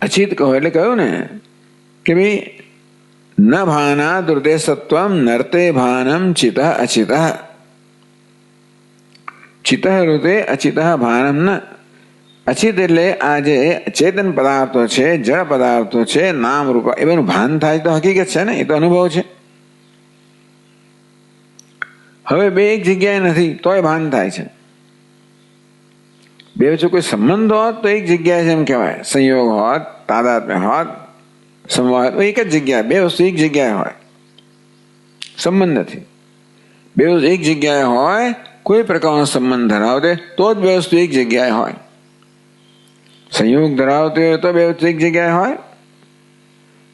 અચિત કહો એટલે કહ્યું ને કે ભાઈ ન ભાના દુર્દેશત્વમ નર્તે ભાનમ ચિત અચિત. ચિત ઋતે અચિત ભાનમ ન. અચિત એટલે આ જે ચેતન પદાર્થો છે, જળ પદાર્થો છે, નામ રૂપ, એ બધું ભાન થાય તો હકીકત છે ને, એ તો અનુભવ છે. હવે બે એક જગ્યાએ નથી તોય ભાન થાય છે. બે વચ્ચે કોઈ સંબંધ હોત તો એક જગ્યાએ છે એમ કહેવાય. સંયોગ હોત, તાદાત્મ્ય હોત, સંવાદ, એક જ જગ્યાએ બે વસ્તુ એક જગ્યાએ હોય. સંબંધ નથી. બે વસ્તુ એક જગ્યાએ હોય, કોઈ પ્રકારનો સંબંધ ધરાવતે તો જ બે વસ્તુ એક જગ્યાએ હોય. સંયોગ ધરાવતી હોય તો બે વસ્તુ એક જગ્યાએ હોય,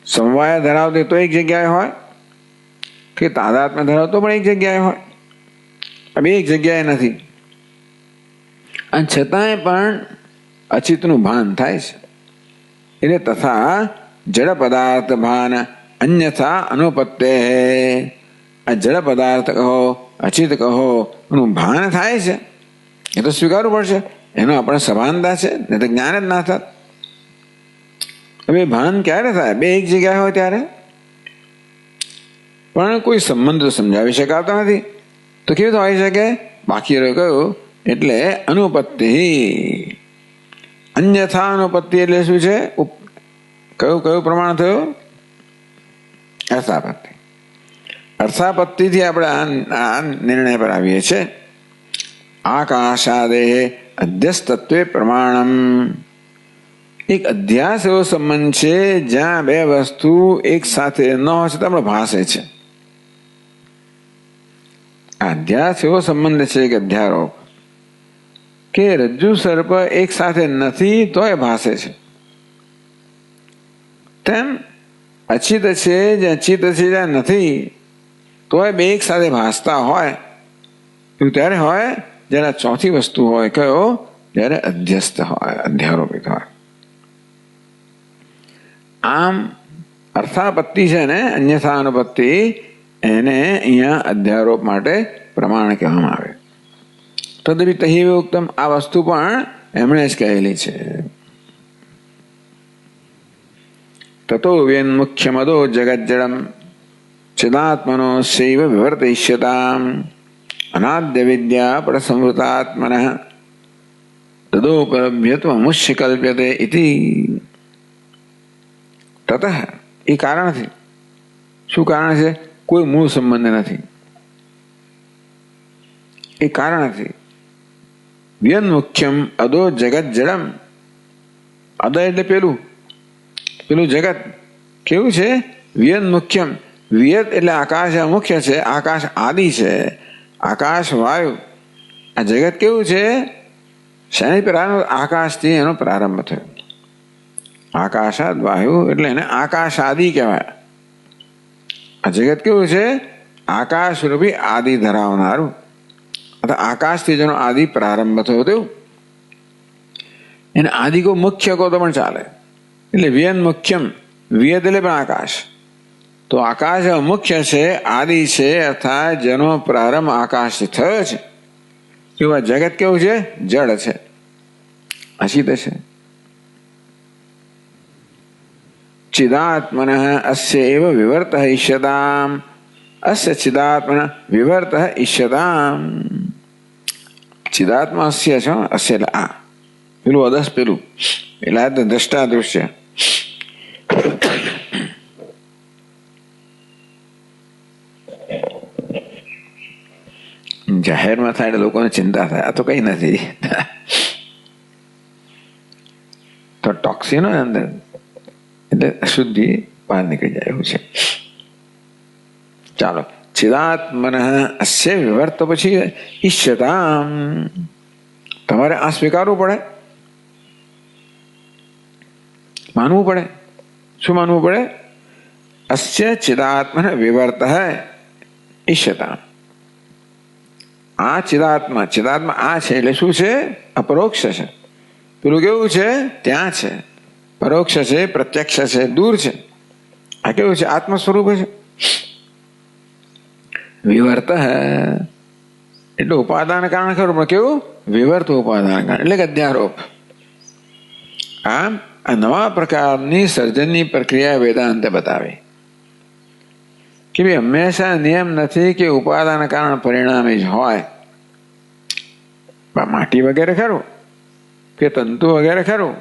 સમવાય ધરાવતી તો એક જગ્યાએ હોય, કે તાદાત્મ્ય ધરાવતો પણ એક જગ્યાએ હોય. બે એક જગ્યાએ નથી, અને છતાંય પણ અચિતનું ભાન થાય છે. એટલે તથા જડ પદાર્થ ભાન અન્યથા અનુપત્તે. આ જડ પદાર્થ કહો, અચિત કહો, એનું ભાન થાય છે, એ તો સ્વીકારવું પડશે. એનો આપણે સભાનતા છે, નહીં તો જ્ઞાન જ ના થાત. હવે ભાન ક્યારે થાય? બે એક જગ્યાએ હોય ત્યારે. પણ કોઈ સંબંધ સમજાવી શકાતો નથી તો કેવી રીતે હોઈ શકે? બાકી રહ્યું કયું? એટલે અનુપત્તિ. અન્યથા અનુપત્તિ એટલે શું છે? કયું કયું પ્રમાણ થયું? અર્થાપત્તિ. અર્થાપત્તિથી આપણે આ નિર્ણય પર આવીએ છીએ. આકાશાદે અધ્યસ્તત્વે પ્રમાણમ. એક અધ્યાસ એવો સંબંધ છે જ્યાં બે વસ્તુ એક સાથે ન હોય છતાં આપણે ભાસે છે. અધ્યાસ એવો સંબંધ છે કે અધ્યારોપ, કે રજ્જુ સર્પ એક સાથે નથી તોય ભાસે છે. તેમ અચિત છે જે અચિત છે જ્યાં નથી તોય બે એક સાથે ભાસતા હોય, એવું ત્યારે હોય જ્યારે ચોથી વસ્તુ હોય. કયો? જ્યારે અધ્યસ્ત હોય, અધ્યારોપિત હોય. આમ અર્થાપત્તિ છે ને, અન્યથા અનુપત્તિ, એને અહીંયા અધ્યારોપ માટે પ્રમાણ કહેવામાં આવે. તદપી તહિ ઉક્તમ. આ વસ્તુ પણ એમણે જ કહેલી છે. તતો વ્યન્મુખ્યમદો જગજ્જડમ ચિદાત્મનો શૈવ વિવર્તયિષ્યતામ અનાદ્ય વિદ્યા પ્રસંવૃતાત્મન તદોપલભ્યત્વમુષ્ય કલ્પ્યતે ઇતિ. તતઃ એ કારણથી. શું કારણ છે? કોઈ મૂળ સંબંધ નથી. એ કારણથી વ્યન્મુખ્યમ અદો જગત જડમ. અદ એટલે પેલું જગત કેવું છે? વ્યન્મુખ્યમ. વ્યત એટલે આકાશ મુખ્ય છે, આકાશ આદિ છે, આકાશ વાયુ. આ જગત કેવું છે? શેની પ્રારંભ? આકાશથી એનો પ્રારંભ થયો. આકાશાદ વાયુ એટલે એને આકાશ આદિ કહેવાય. આ જગત કેવું છે? આકાશ રૂપી આદિ ધરાવનારું. આકાશથી જેનો આદિ પ્રારંભ થયો તેવું. એને આદિ કો મુખ્ય કહો તો પણ ચાલે. એટલે વ્યન મુખ્યમ. વ્યદ એટલે પણ આકાશ. તો આકાશ મુખ્ય છે, આદિ છે, અર્થાત જેનો પ્રારંભ આકાશથી થયો છે. એવા જગત કેવું છે? જડ છે, અચિત છે. ચિદાત્મન અસ્ય એવ વિવર્ત ઈષ્યતામ. અસ્ય ચિદાત્મન વિવર્ત ઈષ્યતામ. ચિદાત્મા અસ્ય છે. અસ્ય એટલે આ પેલું અદસ પેલું એટલે દ્રષ્ટા દૃશ્ય. જાહેરમાં થાય એટલે લોકોને ચિંતા થાય, આ તો કઈ નથી. તો ટોક્સિન હોય અંદર એટલે અશુદ્ધિ બહાર નીકળી જાય એવું છે. ચાલો, ચિદાત્મન અસ્ય વિવર્ત પછી ઈષ્યતામ. તમારે આ સ્વીકારવું પડે, માનવું પડે. શું માનવું પડે? અસ્ય ચિદાત્મન વિવર્ત ઈષ્યતામ. આ ચિદાત્મા, ચિદાત્મા આ છે એટલે શું છે? અપરોક્ષ છે. પેલું કેવું છે? ત્યાં છે, પરોક્ષ છે, પ્રત્યક્ષ છે, દૂર છે. આ કેવું છે? આત્મ સ્વરૂપ છે. વિવર્ત એટલે ઉપાદાન કારણ ખરું, પણ કેવું? વિવર્ત ઉપાદાન કારણ એટલે કે અધ્યારોપ. આમ આ નવા પ્રકારની સર્જનની પ્રક્રિયા વેદાંતે બતાવી કે ભાઈ હંમેશા નિયમ નથી કે ઉપાદાન કારણ પરિણામી જ હોય. માટી વગેરે ખરું કે તંતુ વગેરે ખરું,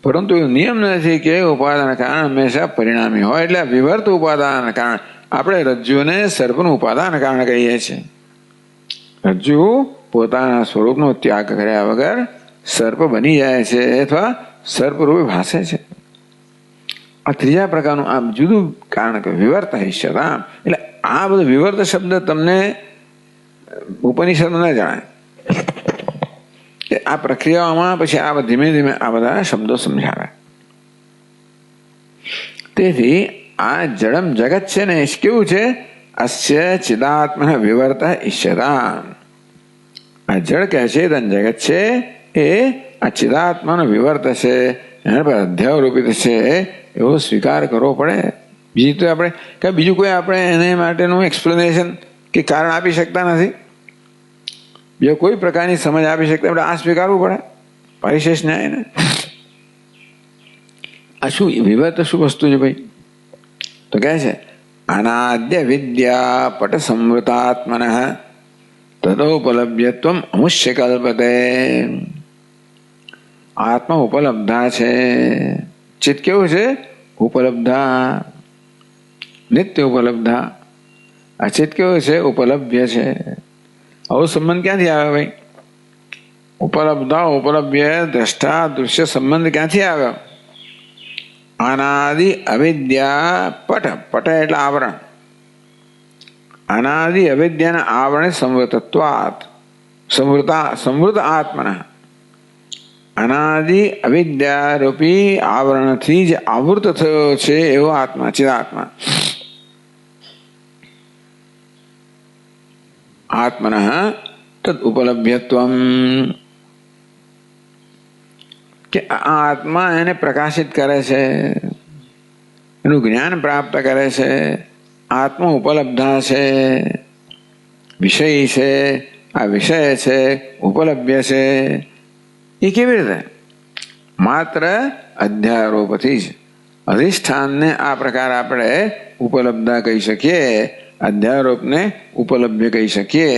પરંતુ એ નિયમ નથી કે ઉપાદાન કારણ હંમેશા પરિણામી હોય. એટલે વિવર્ત ઉપાદાન કારણ, આપણે રજ્જુને સર્પનું ઉપાદાન કારણ કહીએ છીએ. રજ્જુ પોતાના સ્વરૂપનો ત્યાગ કર્યા વગર સર્પ બની જાય છે અથવા સર્પરૂપે ભાસે છે. આ ત્રીજા પ્રકારનું આમ જુદું કારણ કે વિવર્ત હિષ્યતામ. એટલે આ બધું વિવર્ત શબ્દ તમને ઉપનિષદમાં ન જણાય. આ પ્રક્રિયાઓમાં પછી આ ધીમે ધીમે આ બધા શબ્દો સમજાવે. તેથી આ જડમ જગત છે ને એ કેવું છે? અસ્ય ચિદાત્મન વિવર્ત ઈશ્યતામ. આ જળ કહે છે જગત છે એ આ ચિદાત્માનો વિવર્ત છે, એના પર અધ્યાયરૂપિત છે એવો સ્વીકાર કરવો પડે. બીજું તો આપણે બીજું કોઈ આપણે એને માટેનું એક્સપ્લેનેશન કે કારણ આપી શકતા નથી. બીજો કોઈ પ્રકારની સમજ આપી શકતા, આપણે આ સ્વીકારવું પડે પરિશેષ ન્યાયને. આ શું વિવર્ત શું વસ્તુ છે ભાઈ? તો કહે છે અનાદ્ય વિદ્યા પટ સંવૃતાત્મન તદોપલભ્યત્વમ અમુષ્ય કલ્પતે. આત્મા ઉપલબ્ધા છે. ચિત્ત કેવું છે? ઉપલબ્ધા, નિત્ય ઉપલબ્ધા. આ ચિત્ત કેવું છે? ઉપલબ્ધ છે. આવો સંબંધ ક્યાંથી આવે ભાઈ? ઉપલબ્ધા ઉપલબ્ધ દ્રષ્ટા દૃશ્ય સંબંધ ક્યાંથી આવ્યો? અનાદિ અવિદ્યા પટ, પટ એટલે આવરણ. અનાદિ અવિદ્યાના આવરણે સંવૃતત્વાત, સંવૃત આત્મના. અનાદિ અવિદ્યારૂપી આવરણથી જે આવૃત થયો છે એવો આત્મા, ચિદાત્મા. આત્મન તદ ઉપલભ્યત્વમ, કે આ આત્મા એને પ્રકાશિત કરે છે, એનું જ્ઞાન પ્રાપ્ત કરે છે. આત્મા ઉપલબ્ધા છે, વિષય છે. આ વિષય છે, ઉપલબ્ધ છે. એ કેવી રીતે? માત્ર અધ્યારોપથી જ. અધિષ્ઠાનને આ પ્રકાર આપણે ઉપલબ્ધા કહી શકીએ, અધ્યારોપને ઉપલબ્ધ કહી શકીએ.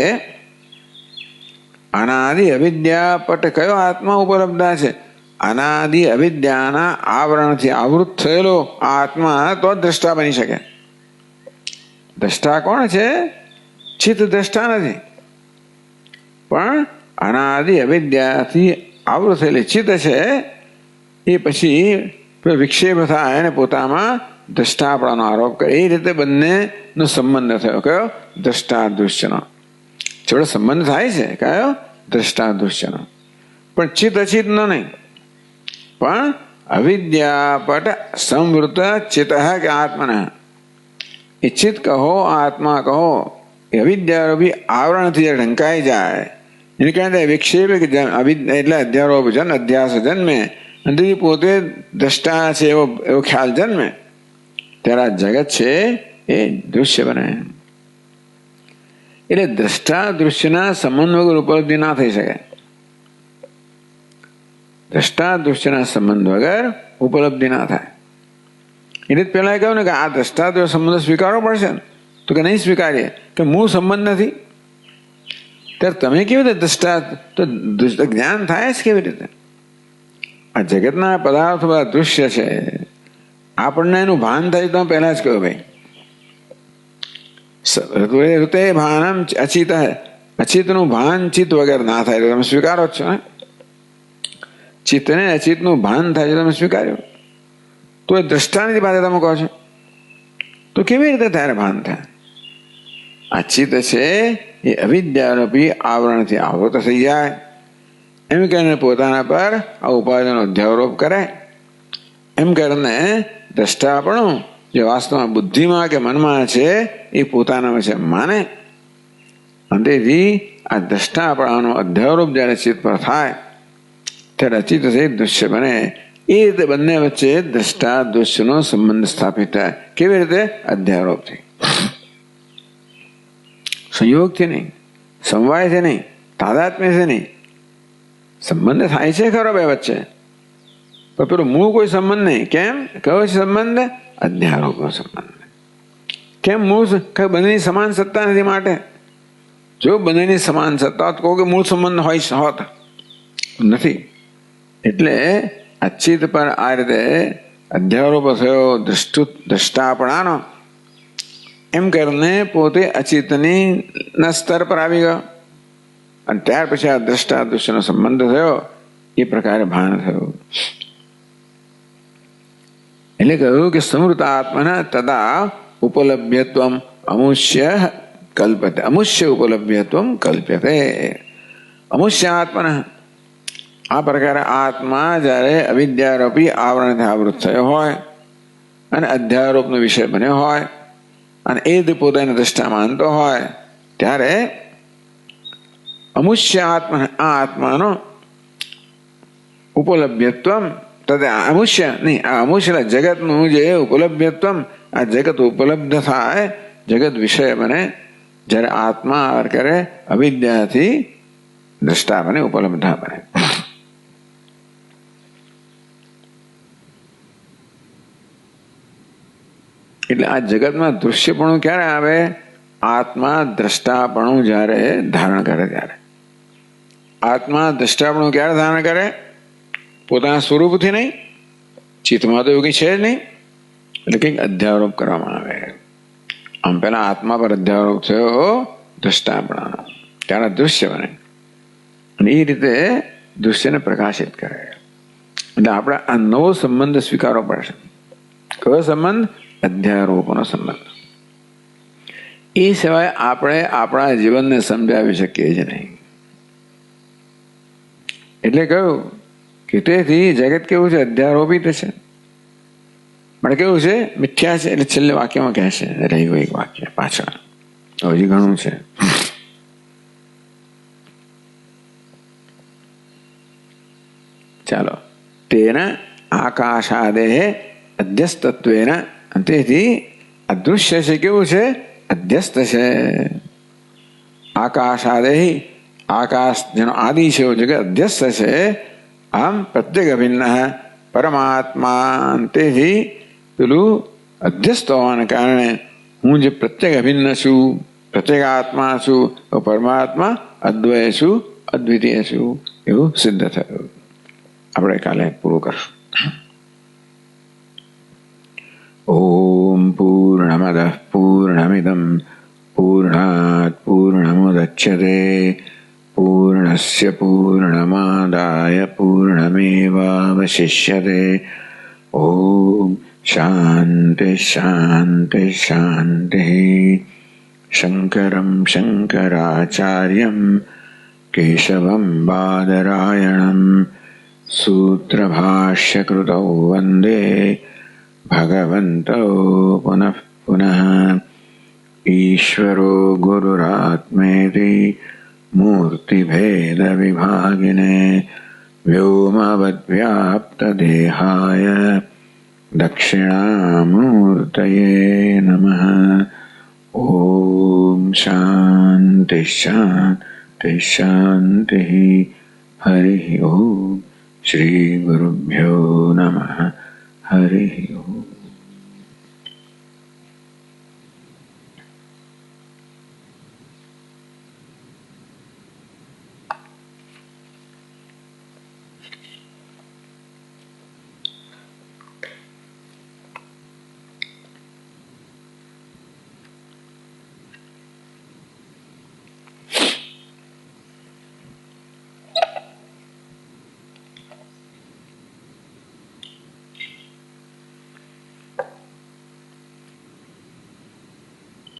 અનાદિ અવિદ્યા પટ કયો આત્મા ઉપલબ્ધા છે? અનાદિ અવિદ્યાના આવરણથી આવૃત થયેલો આત્મા તો દ્રષ્ટા બની શકે. દ્રષ્ટા કોણ છે? ચિત્ત દ્રષ્ટા નથી, પણ અનાદિ અવિદ્યાથી આવૃત થયેલી ચિત્ત છે. એ પછી વિક્ષેપ થાય અને પોતામાં દ્રષ્ટાપણાનો આરોપ કરે. એ રીતે બંનેનો સંબંધ થયો. કયો? દ્રષ્ટા દૃશ્યનો. જોડે સંબંધ થાય છે. કયો? દ્રષ્ટા દૃશ્યનો. પણ ચિત્ત અચિતનો નહીં, પણ અવિદ્યાપટ સંવૃત ચિત્ત કે આત્મના. એ ચિત્ત કહો, આત્મા કહો, એ અવિદ્યારૂપી આવરણથી ઢંકાઈ જાય. એને કહે વિક્ષેપ એટલે અધ્યારોપ જન્મ, અધ્યાસ જન્મે, અંદરથી પોતે દ્રષ્ટા છે એવો ખ્યાલ જન્મે, ત્યારે આ જગત છે એ દૃશ્ય બને. એટલે દ્રષ્ટા દૃશ્યના સંબંધ વગર ઉપલબ્ધિ ના થઈ શકે. દ્રષ્ટા દૃશ્યના સંબંધ વગર ઉપલબ્ધિ ના થાય. એટલે પહેલા કહ્યું ને કે આ દ્રષ્ટા સંબંધ સ્વીકારવો પડશે ને, તો કે નહીં સ્વીકારીએ, કે મૂળ સંબંધ નથી. ત્યારે તમે કેવી રીતે દ્રષ્ટા, તો જ્ઞાન થાય છે કેવી રીતે? આ જગતના પદાર્થો બધા દૃશ્ય છે. આપણને એનું ભાન થાય તો પહેલા જ કહ્યું ભાઈ, ઋતે ભાનમ અચિત. અચિતનું ભાન ચિત્ત વગર ના થાય તો તમે સ્વીકારો જ છો ને. ચિત્તને અચિતનું ભાન થાય છે તમે સ્વીકાર્યું, તો એ દ્રષ્ટાની પાસે તમે કહો છો, તો કેવી રીતે ત્યારે ભાન થાય? આ ચિત્ત છે એ અવિદ્યારૂપી આવરણથી આવૃત થઈ જાય. એમ કરીને પોતાના પર આ ઉપાધિનો અધ્યારોપ કરે. એમ કરીને દ્રષ્ટાપણું જે વાસ્તવમાં બુદ્ધિમાં કે મનમાં છે એ પોતાનામાં છે માને. અને તેથી આ દ્રષ્ટાપણાનો અધ્યારોપ જ્યારે ચિત્ત પર થાય ત્યારે અચિત થઈ દૃશ્ય બને. એ રીતે બંને વચ્ચે દ્રષ્ટા દૃશ્યનો સંબંધ સ્થાપિત થાય. કેવી રીતે? અધ્યારોપથી. સંયોગથી નહીં, સમવાયથી નહીં, તાદાત્મ્યથી નહીં. સંબંધ થાય છે ખરો બે વચ્ચે, પણ પેલો મૂળ કોઈ સંબંધ નહીં. કેમ? કયો છે સંબંધ? અધ્યારોપનો સંબંધ. કેમ? મૂળ બંનેની સમાન સત્તા નથી. માટે જો બંનેની સમાન સત્તા હોત, કહો કે મૂળ સંબંધ હોય હોત, નથી. એટલે અચિત પર આ રીતે અધ્યારોપ થયો દ્રષ્ટાપણાનો, એમ કરીને પોતે અચિતની સ્તર પર આવી ગયો. અને ત્યાર પછી આ દ્રષ્ટા દૃશ્યનો સંબંધ થયો. એ પ્રકારે ભાન થયું. એટલે કહ્યું કે સમૃત આત્મના તદા ઉપલભ્યત્વમ અમુષ્ય કલ્પતે. અમુષ્ય ઉપલભ્યત્વમ કલ્પ્યતે. અમુષ્ય આત્મના, આ પ્રકારે આત્મા જ્યારે અવિદ્યારૂપી આવરણથી આવૃત થયો હોય અને અધ્યારોપનો વિષય બન્યો હોય અને એ જ પોતાની દ્રષ્ટા માનતો હોય, ત્યારે અમુષ્ય આત્મા, આ આત્માનો ઉપલભ્યત્વમ તદ અમુષ્ય નહીં, આ અમુષ્ય જગતનું જે ઉપલભ્યત્વમ, આ જગત ઉપલબ્ધ થાય, જગત વિષય બને જ્યારે આત્મા કરે અવિદ્યાથી દ્રષ્ટા બને, ઉપલબ્ધા બને. એટલે આ જગતમાં દૃશ્યપણું ક્યારે આવે? આત્મા દ્રષ્ટાપણું જ્યારે ધારણ કરે ત્યારે. આત્મા દ્રષ્ટાપણું ક્યારે ધારણ કરે? પોતાના સ્વરૂપથી નહીં, ચિત્તમાં તો એવું કંઈ છે જ નહીં. એટલે કંઈક અધ્યારોપ કરવામાં આવે. આમ પેલા આત્મા પર અધ્યારોપ થયો દ્રષ્ટાપણાનો, ત્યારે દૃશ્ય બને અને એ રીતે દૃશ્યને પ્રકાશિત કરે. એટલે આપણે આ નવો સંબંધ સ્વીકારવો પડશે. કયો સંબંધ? અધ્યારોપનો સંબંધ. એ સિવાય આપણે આપણા જીવનને સમજાવી શકીએ જ નહીં. એટલે કહ્યું કે તેથી જગત કેવું છે? અધ્યારોપિત છે. પણ કેવું છે? મિથ્યા છે. એટલે છેલ્લે વાક્યમાં કહે છે, રહી ગયું એક વાક્ય પાછળ, હજી ઘણું છે. ચાલો. તેના આકાશાદેહ અધ્યસ્તત્વેન, તેથી અદૃશ્ય છે. કેવું છે? અધ્યસ્ત છે. આકાશાદેહી, આકાશ જેનો આદિ છે એવો જગત અધ્યસ્ત છે. આમ પ્રત્યેક અભિન્ન પરમાત્મા, તેથી પેલું અધ્યસ્ત હોવાને કારણે હું જે પ્રત્યેક અભિન્ન છું, પ્રત્યેક આત્મા છું, તો પરમાત્મા અદ્વય છું, અદ્વિતીય છું, એવું સિદ્ધ થયું. આપણે કાલે પૂરું કરશું. ઓમ પૂર્ણમદ પૂર્ણમિદમ પૂર્ણાત પૂર્ણમુદચ્યતે પૂર્ણસ્ય પૂર્ણમાદાય પૂર્ણમેવાવશિષ્યતે. ઓમ શાંતિ શાંતિ શાંતિ. શંકરં શંકરાચાર્યં કેશવં બાદરાયણં સૂત્રભાષ્યકૃતૌ વંદે ભગવन्तौ પુનઃ પુનઃ. ઈશ્વરો ગુરુરાત્મેતિ મૂર્તિભેદવિભાગિને વ્યોમવદ્વ્યાપ્તદેહાય દક્ષિણામૂર્તયે નમઃ. ઓમ શાંતિ શાંતિ શાંતિ. હરિ ઓમ. શ્રી ગુરુભ્યો નમઃ. હરિ ઓમ.